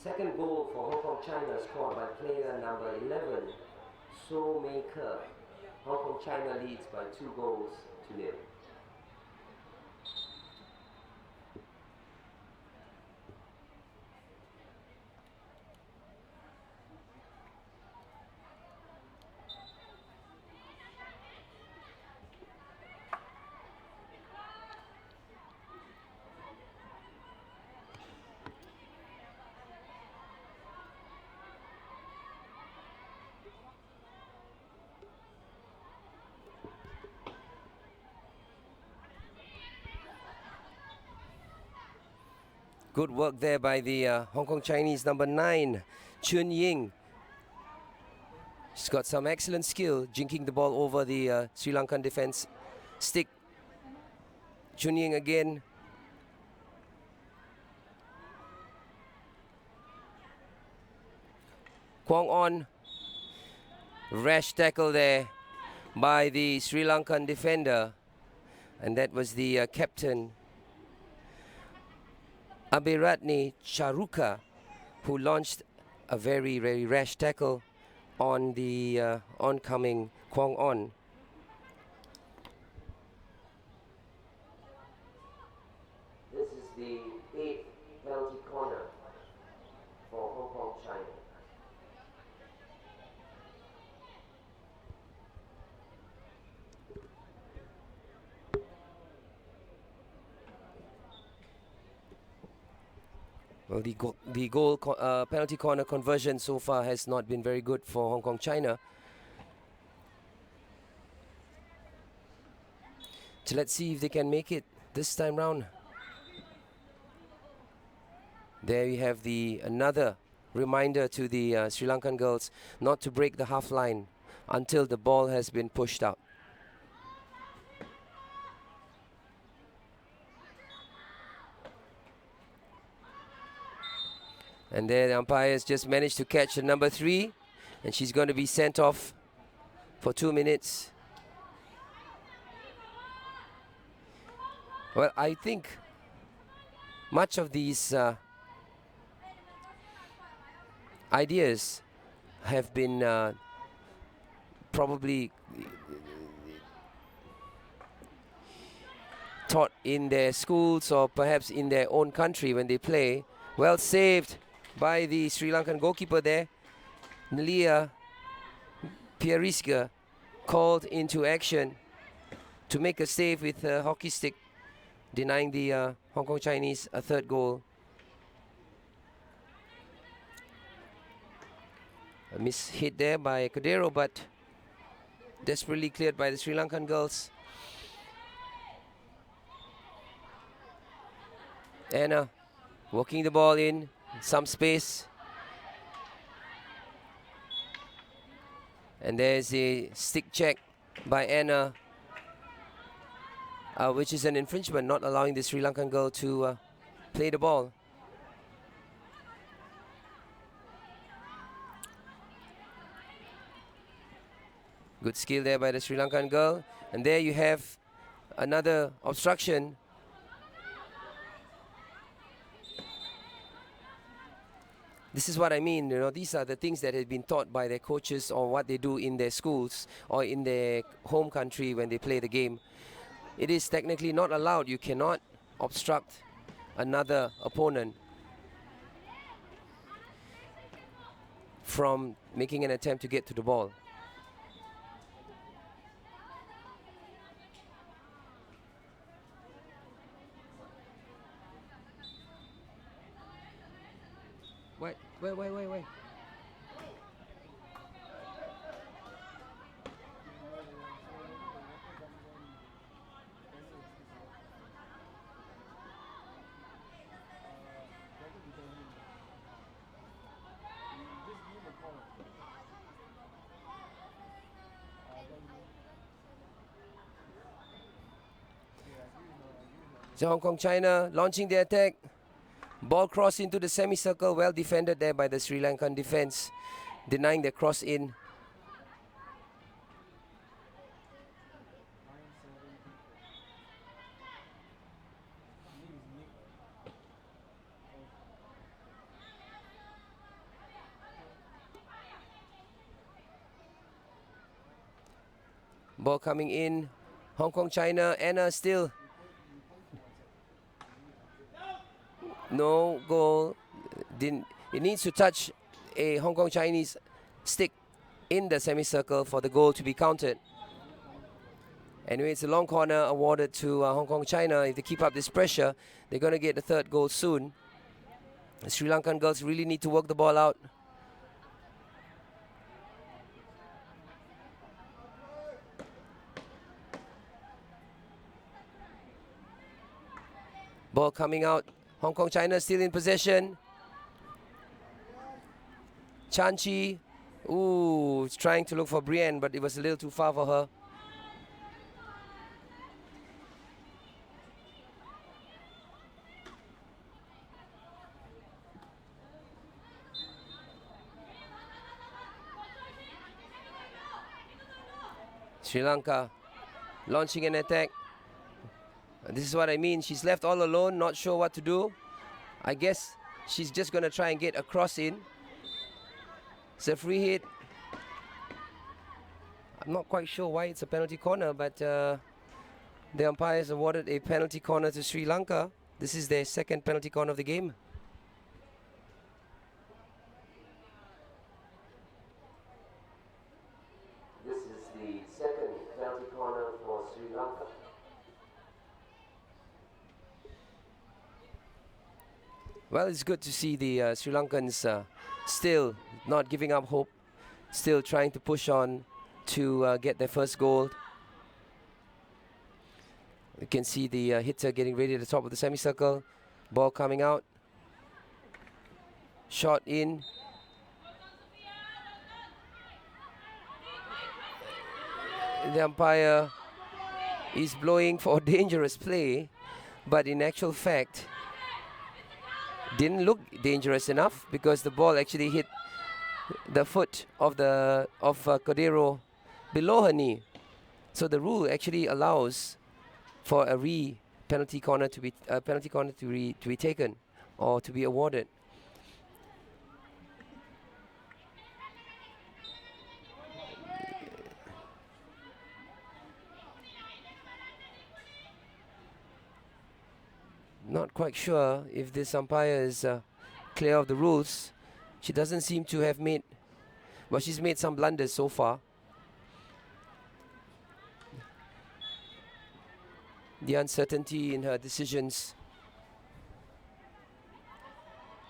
Second goal for Hong Kong, China, scored by player number 11, So Mei Ke. Hong Kong, China leads by 2 goals to 0. Good work there by the Hong Kong Chinese number 9, Chun Ying. She's got some excellent skill, jinking the ball over the Sri Lankan defense stick. Chun Ying again. Kwong On. Rash tackle there by the Sri Lankan defender. And that was the captain, Abiratni Charuka, who launched a very, very rash tackle on the oncoming Kwong On. This is the 8th penalty corner for Hong Kong, China. Well, the penalty corner conversion so far has not been very good for Hong Kong, China. So let's see if they can make it this time round. There you have another reminder to the Sri Lankan girls not to break the half line until the ball has been pushed out. And there the umpires just managed to catch the number 3, and she's going to be sent off for 2 minutes. Well, I think much of these ideas have been probably taught in their schools or perhaps in their own country when they play. Well saved by the Sri Lankan goalkeeper there. Nelia Piariska called into action to make a save with a hockey stick, denying the Hong Kong Chinese a third goal. A miss hit there by Cordero, but desperately cleared by the Sri Lankan girls. Anna walking the ball in, some space. And there's a stick check by Anna, which is an infringement, not allowing the Sri Lankan girl to play the ball. Good skill there by the Sri Lankan girl. And there you have another obstruction. This is what I mean, you know, these are the things that have been taught by their coaches or what they do in their schools or in their home country when they play the game. It is technically not allowed. You cannot obstruct another opponent from making an attempt to get to the ball. Wait. So Hong Kong China launching the attack. Ball cross into the semicircle, well defended there by the Sri Lankan defense, denying the cross in. Ball coming in, Hong Kong China, Anna still. No goal. It needs to touch a Hong Kong Chinese stick in the semicircle for the goal to be counted. Anyway, it's a long corner awarded to Hong Kong China. If they keep up this pressure, they're going to get the third goal soon. The Sri Lankan girls really need to work the ball out. Ball coming out. Hong Kong China still in possession. Chan Chi, is trying to look for Brienne, but it was a little too far for her. Sri Lanka launching an attack. This is what I mean. She's left all alone, not sure what to do. I guess she's just going to try and get a cross in. It's a free hit. I'm not quite sure why it's a penalty corner, but the umpires awarded a penalty corner to Sri Lanka. This is their second penalty corner of the game. This is the second penalty corner for Sri Lanka. Well, it's good to see the Sri Lankans still not giving up hope, still trying to push on to get their first goal. You can see the hitter getting ready at the top of the semicircle. Ball coming out. Shot in. the umpire is blowing for dangerous play, but in actual fact didn't look dangerous enough because the ball actually hit the foot of Cordero below her knee. So the rule actually allows for a penalty corner to be taken or to be awarded. Not quite sure if this umpire is clear of the rules. She doesn't seem to have made, well, she's made some blunders so far. The uncertainty in her decisions.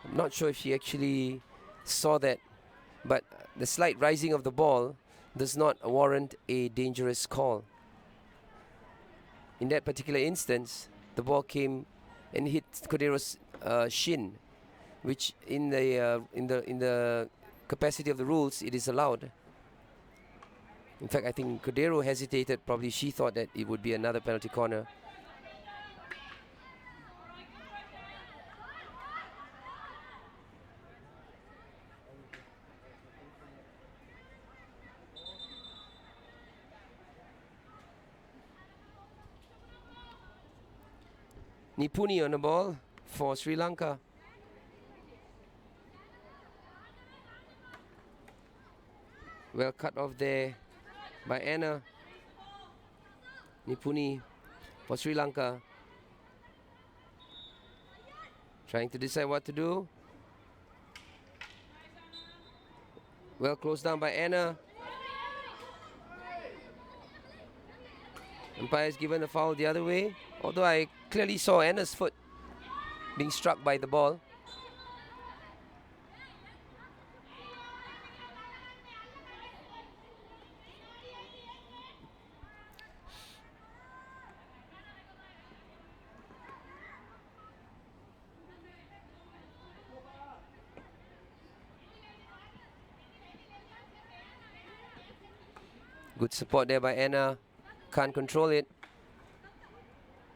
I'm not sure if she actually saw that, but the slight rising of the ball does not warrant a dangerous call. In that particular instance, the ball came and hit Cordero's shin, which in the capacity of the rules it is allowed. In fact, I think Cordero hesitated. Probably she thought that it would be another penalty corner. Nipuni on the ball for Sri Lanka. Well cut off there by Anna. Nipuni for Sri Lanka. Trying to decide what to do. Well closed down by Anna. Umpire is given a foul the other way. Although I clearly saw Anna's foot being struck by the ball. Good support there by Anna. Can't control it.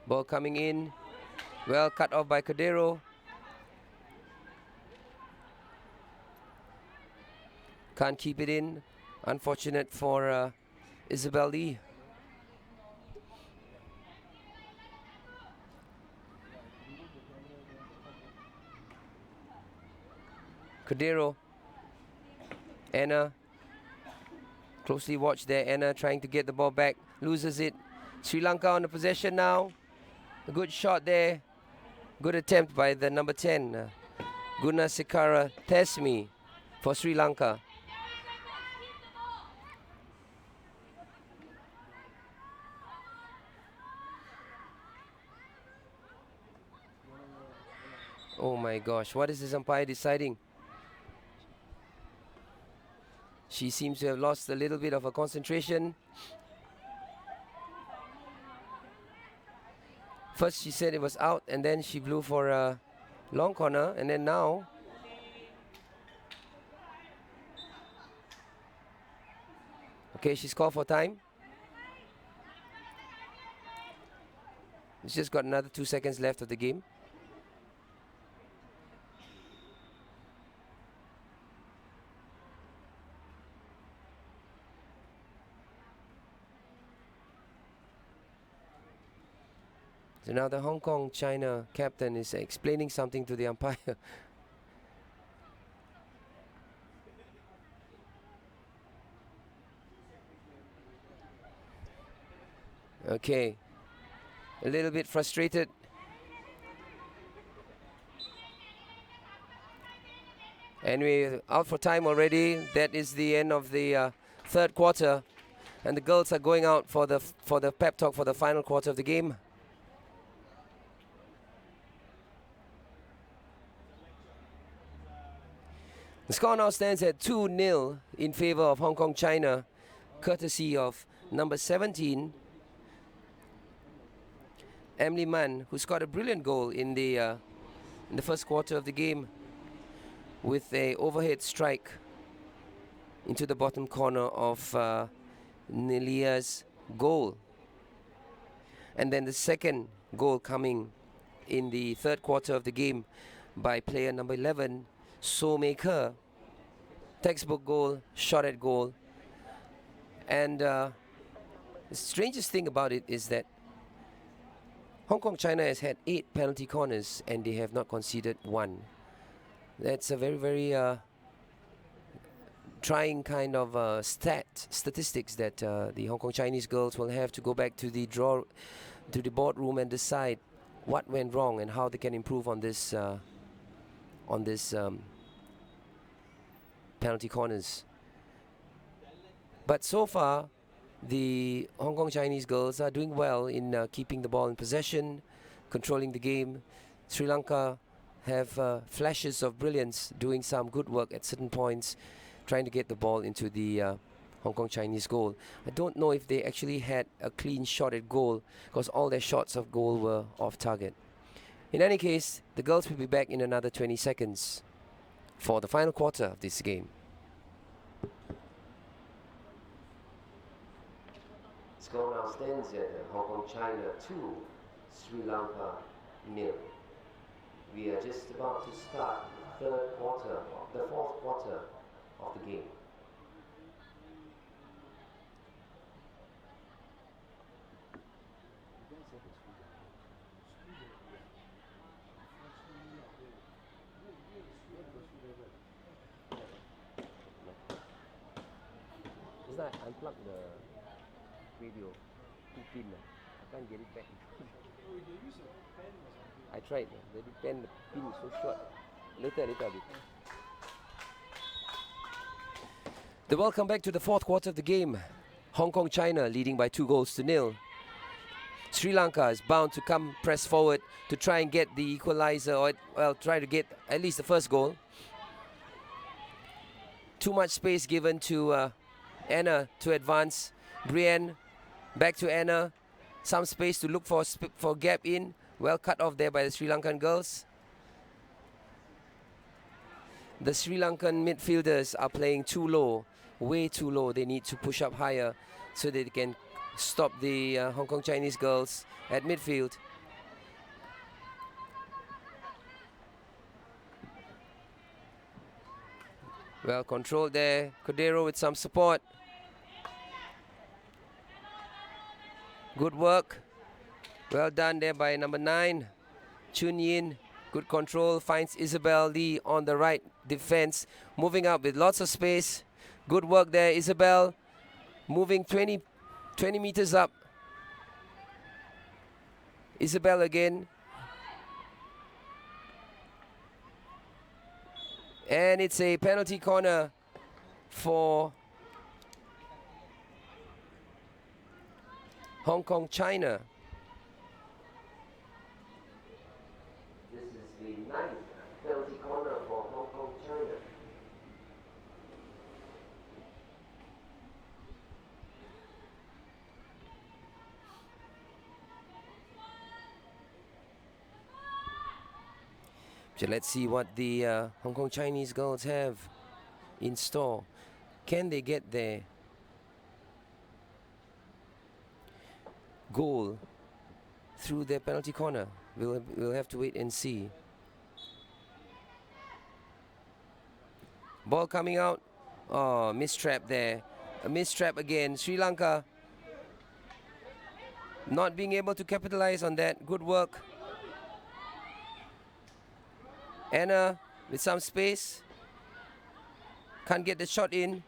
Ball coming in. Well cut off by Cordero. Can't keep it in. Unfortunate for Isabel Lee. Cordero. Anna. Closely watched there. Anna trying to get the ball back. Loses it. Sri Lanka on the possession now. A good shot there. Good attempt by the number 10. Gunasekara Thesmi for Sri Lanka. Oh my gosh, what is this umpire deciding? She seems to have lost a little bit of her concentration. First she said it was out, and then she blew for a long corner, and then now okay, she's called for time. It's just got another 2 seconds left of the game. So now the Hong Kong China captain is explaining something to the umpire. Okay, a little bit frustrated. Anyway, out for time already. That is the end of the third quarter, and the girls are going out for the pep talk for the final quarter of the game. The score now stands at 2-0 in favor of Hong Kong China, courtesy of number 17, Emily Man, who scored a brilliant goal in the first quarter of the game with a overhead strike into the bottom corner of Nelia's goal. And then the second goal coming in the third quarter of the game by player number 11, So Maker. Textbook goal, shot at goal. And the strangest thing about it is that Hong Kong China has had 8 penalty corners and they have not conceded one. That's a very, very trying kind of statistics that the Hong Kong Chinese girls will have to go back to the boardroom and decide what went wrong and how they can improve on this penalty corners. But so far, the Hong Kong Chinese girls are doing well in keeping the ball in possession, controlling the game. Sri Lanka have flashes of brilliance, doing some good work at certain points, trying to get the ball into the Hong Kong Chinese goal. I don't know if they actually had a clean shot at goal because all their shots of goal were off target. In any case, the girls will be back in another 20 seconds for the final quarter of this game. Score now stands at Hong Kong China 2, Sri Lanka 0. We are just about to start the fourth quarter of the game. It's like unplug the radio, pin. I can't get it back. I tried. The pin is so short. Later. The welcome back to the fourth quarter of the game. Hong Kong China leading by 2-0. Sri Lanka is bound to come press forward to try and get the equalizer, or try to get at least the first goal. Too much space given to Anna to advance. Brienne back to Anna. Some space to look for gap in. Well cut off there by the Sri Lankan girls. The Sri Lankan midfielders are playing too low, way too low. They need to push up higher so that they can stop the Hong Kong Chinese girls at midfield. Well controlled there. Cordero with some support. Good work. Well done there by number 9, Chun Yin. Good control. Finds Isabel Lee on the right defense. Moving up with lots of space. Good work there, Isabel. Moving 20 meters up. Isabel again. And it's a penalty corner for Hong Kong China. This is the 9th penalty corner for Hong Kong China. So let's see what the Hong Kong Chinese girls have in store. Can they get their goal through their penalty corner? We'll have to wait and see. Ball coming out. Oh, mistrap there. A mistrap again. Sri Lanka not being able to capitalize on that. Good work. Anna with some space. Can't get the shot in.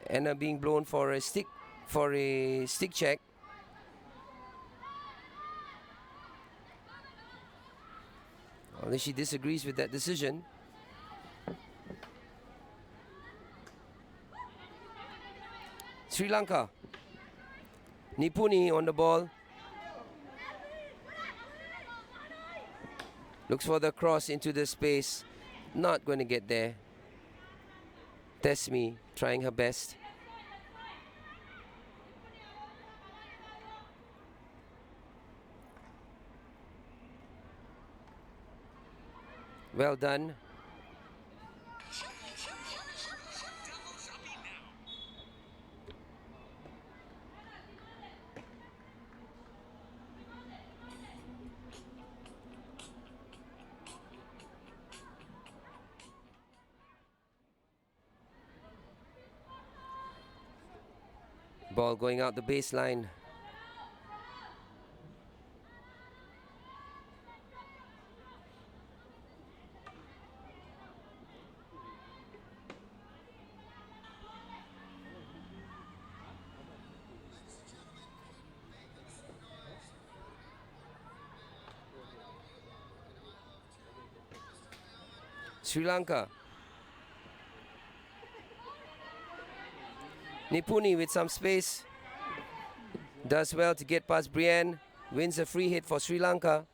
Anna being blown for a stick check. Although she disagrees with that decision. Sri Lanka. Nipuni on the ball. Looks for the cross into the space. Not going to get there. Tesmi trying her best. Well done. Ball going out the baseline. Sri Lanka. Nipuni with some space. Does well to get past Brienne. Wins a free hit for Sri Lanka.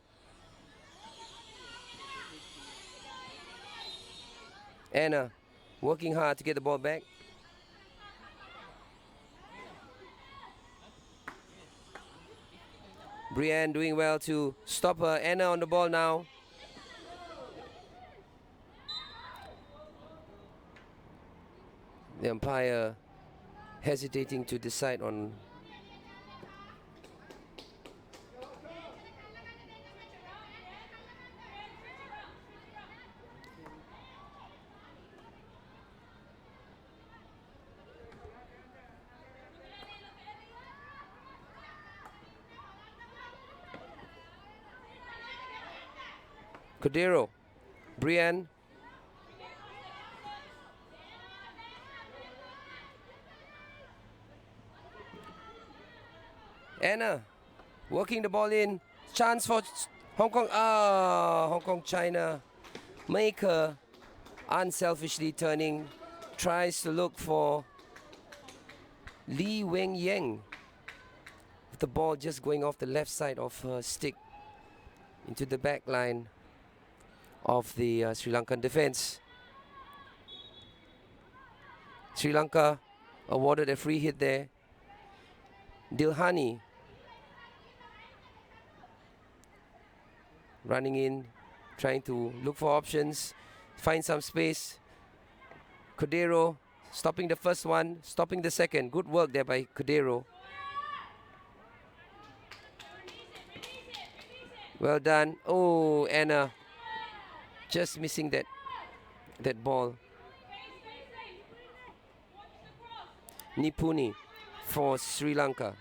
Anna working hard to get the ball back. Brienne doing well to stop her. Anna on the ball now. The umpire hesitating to decide on. Cordero, Brienne. Anna working the ball in. Chance for Hong Kong. Hong Kong, China. Maker unselfishly turning. Tries to look for Lee Weng Yang. With the ball just going off the left side of her stick into the back line of the Sri Lankan defense. Sri Lanka awarded a free hit there. Dilhani running in, trying to look for options, find some space. Cordero stopping the first one, stopping the second. Good work there by Cordero. Well done. Oh, Anna just missing that ball. Nipuni for Sri Lanka.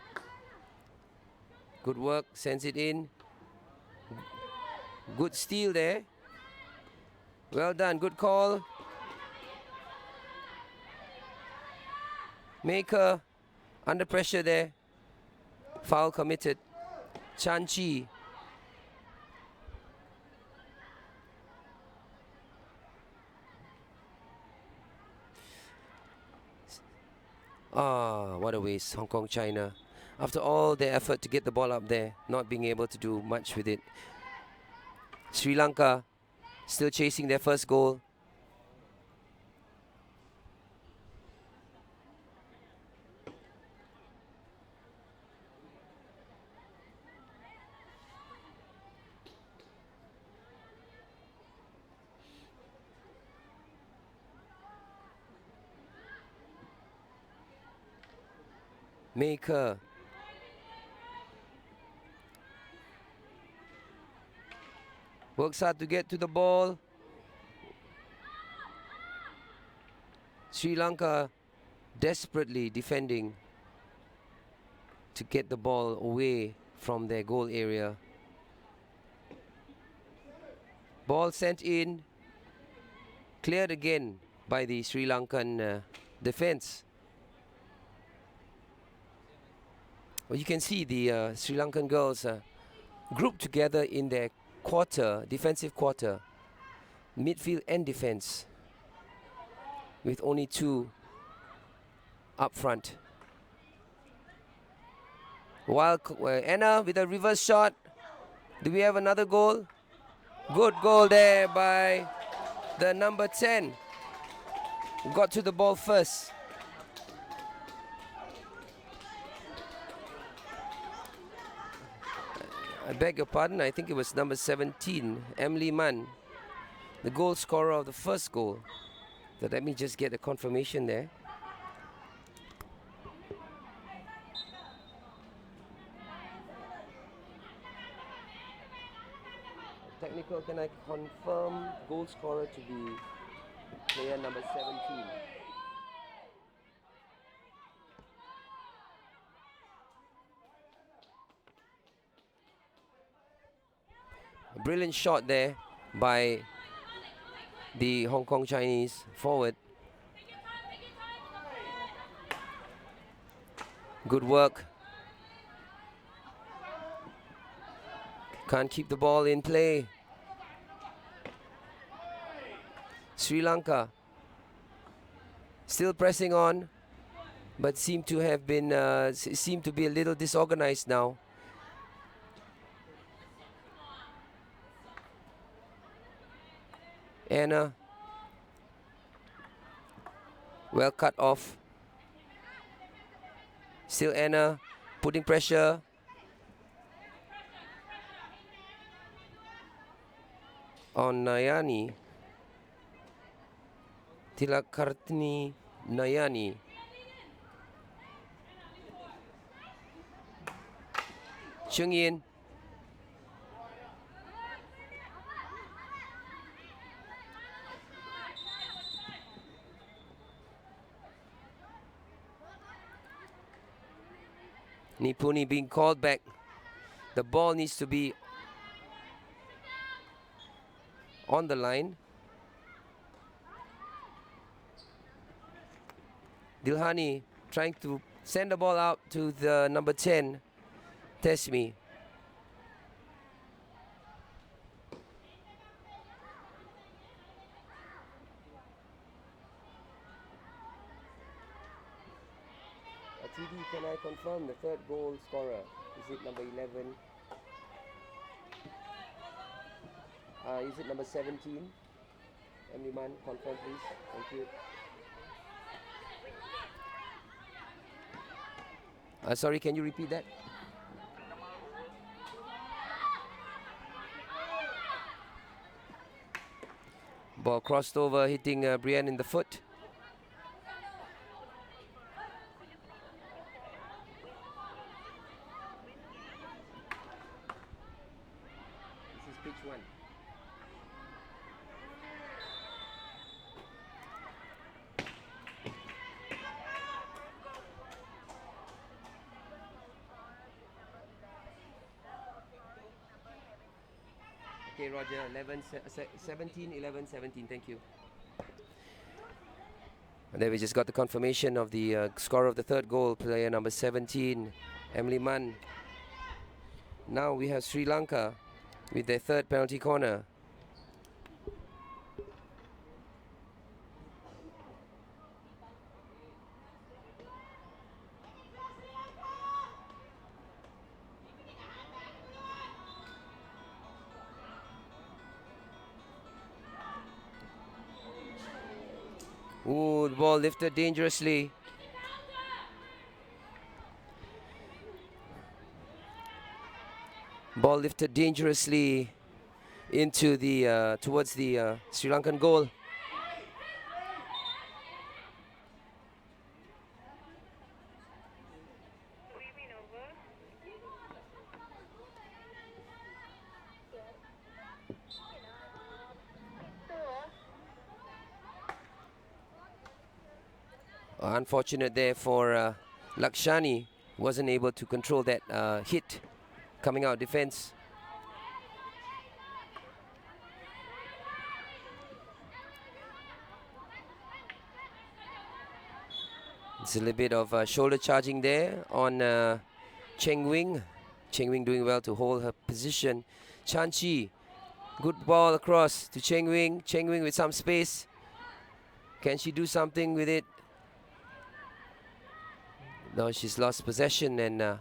Good work, sends it in. Good steal there. Well done, good call. Maker under pressure there. Foul committed. Chanchi. What a waste, Hong Kong, China. After all their effort to get the ball up there, not being able to do much with it. Sri Lanka still chasing their first goal. Maker. Works hard to get to the ball. Sri Lanka desperately defending to get the ball away from their goal area. Ball sent in. Cleared again by the Sri Lankan defense. Well, you can see the Sri Lankan girls grouped together in their quarter, defensive quarter, midfield and defense, with only two up front. While Anna with a reverse shot. Do we have another goal? Good goal there by the number 10. Got to the ball first. I beg your pardon, I think it was number 17, Emily Mann, the goal scorer of the first goal. So let me just get a confirmation there. Technical, can I confirm goal scorer to be player number 17? Brilliant shot there by the Hong Kong Chinese forward. Good work. Can't keep the ball in play. Sri Lanka still pressing on, but seem to have been seem to be a little disorganized now. Anna, well cut off. Still Anna putting pressure. On Nayani. Tilakartini Nayani. Chung Yin. Nipuni being called back. The ball needs to be on the line. Dilhani trying to send the ball out to the number 10, Tesmi. TD, can I confirm the third goal scorer? Is it number 11? Is it number 17? Emily Man, confirm please. Thank you. Sorry, can you repeat that? Ball crossed over, hitting Brienne in the foot. This is pitch 1. Okay, Roger, 17, 11, 17, thank you. And then we just got the confirmation of the scorer of the third goal, player number 17, Emily Mann. Now we have Sri Lanka with their third penalty corner. Ooh, the ball lifted dangerously. Ball lifted dangerously into the towards the Sri Lankan goal. Unfortunate there for Lakshani, wasn't able to control that hit coming out defense. It's a little bit of shoulder charging there on Cheng Wing. Cheng Wing doing well to hold her position. Chan Chi, good ball across to Cheng Wing. Cheng Wing with some space. Can she do something with it? Now she's lost possession and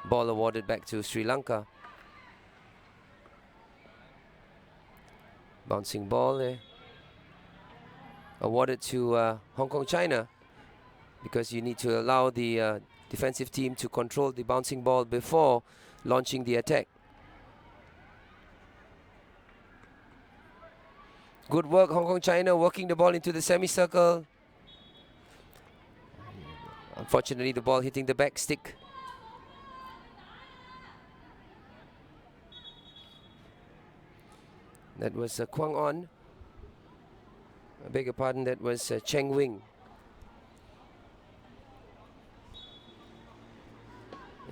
ball awarded back to Sri Lanka. Bouncing ball there. Awarded to Hong Kong China, because you need to allow the defensive team to control the bouncing ball before launching the attack. Good work, Hong Kong China, working the ball into the semicircle. Unfortunately, the ball hitting the back stick. That was Kwang On. I beg your pardon, that was Cheng Wing.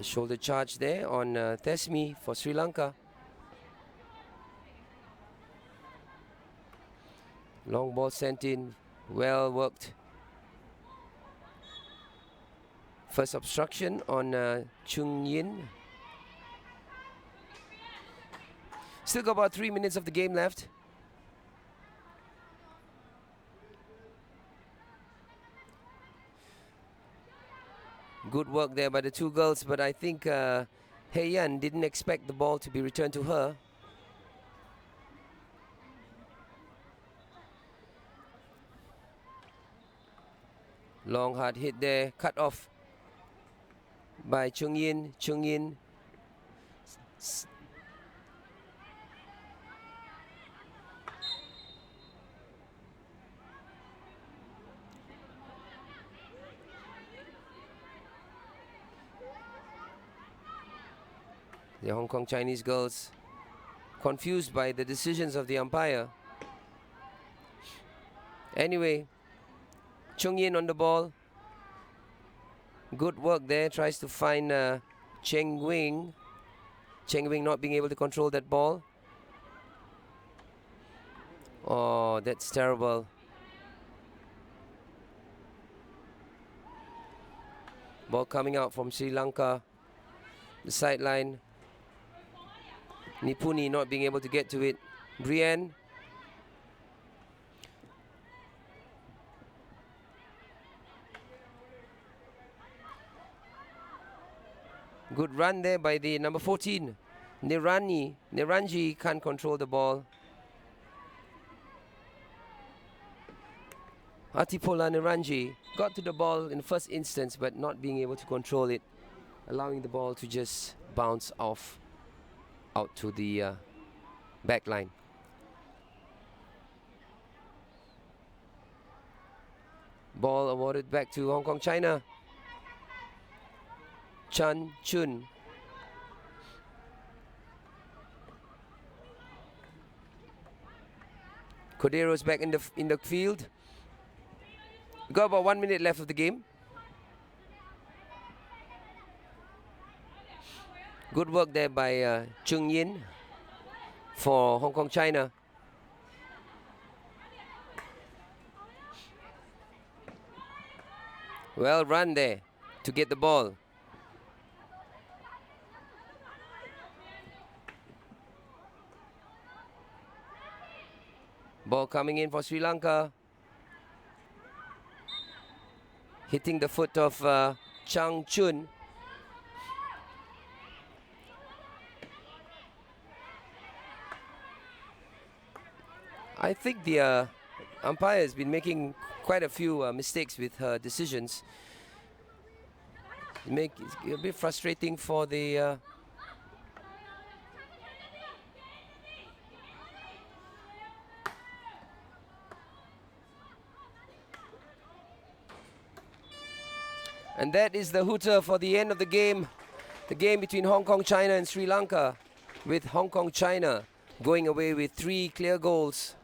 A shoulder charge there on Thesmi for Sri Lanka. Long ball sent in. Well worked. First obstruction on Chung Yin. Still got about 3 minutes of the game left. Good work there by the two girls, but I think Hei Yan didn't expect the ball to be returned to her. Long hard hit there, cut off by Chung Yin. Chung Yin the Hong Kong Chinese girls confused by the decisions of the umpire. Anyway, Chung Yin on the ball. Good work there. Tries to find Cheng Wing. Cheng Wing not being able to control that ball. Oh, that's terrible. Ball coming out from Sri Lanka. The sideline. Nipuni not being able to get to it. Brienne. Good run there by the number 14. Niranji can't control the ball. Atipola Niranji got to the ball in the first instance, but not being able to control it, allowing the ball to just bounce off out to the back line. Ball awarded back to Hong Kong China. Chan Chun. Cordero's back in the field. Got about 1 minute left of the game. Good work there by Chung Yin for Hong Kong China. Well run there to get the ball. Ball coming in for Sri Lanka. Hitting the foot of Chang Chun. I think the umpire has been making quite a few mistakes with her decisions. It's a bit frustrating for the and that is the hooter for the end of the game between Hong Kong China and Sri Lanka, with Hong Kong China going away with 3 clear goals.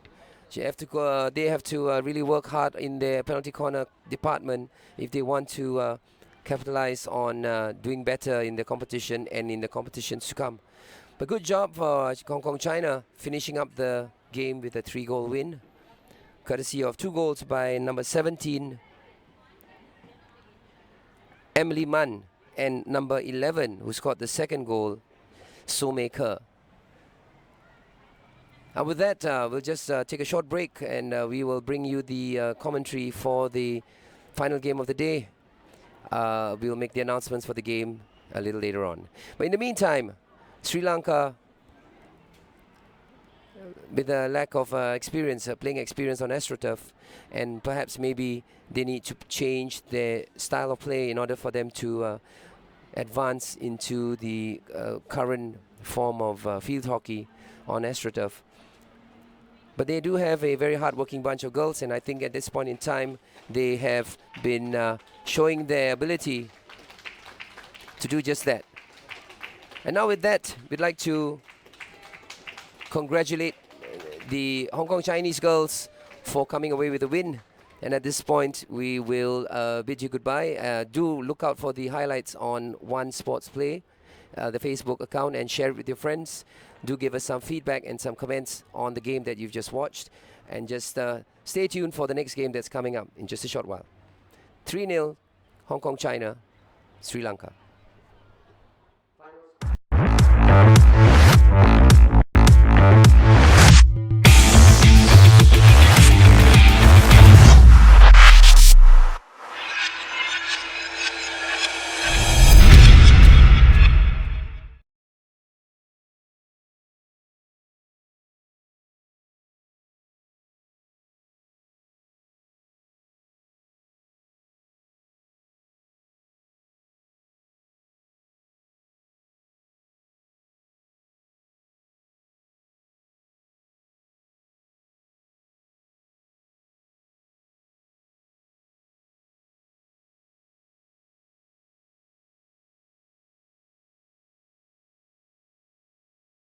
They have to really work hard in their penalty corner department if they want to capitalize on doing better in the competition and in the competitions to come. But good job for Hong Kong China finishing up the game with a 3-goal win, courtesy of 2 goals by number 17 Emily Man and number 11, who scored the 2nd goal, So Mei Ke. With that, we'll just take a short break, and we will bring you the commentary for the final game of the day. We'll make the announcements for the game a little later on. But in the meantime, Sri Lanka, with a lack of experience, playing experience on AstroTurf, and perhaps maybe they need to change their style of play in order for them to advance into the current form of field hockey on AstroTurf. But they do have a very hard-working bunch of girls, and I think at this point in time, they have been showing their ability to do just that. And now with that, we'd like to congratulate the Hong Kong Chinese girls for coming away with a win. And at this point, we will bid you goodbye. Do look out for the highlights on One Sports Play. the Facebook account and share it with your friends. Do give us some feedback and some comments on the game that you've just watched. And just stay tuned for the next game that's coming up in just a short while. 3-0, Hong Kong, China, Sri Lanka.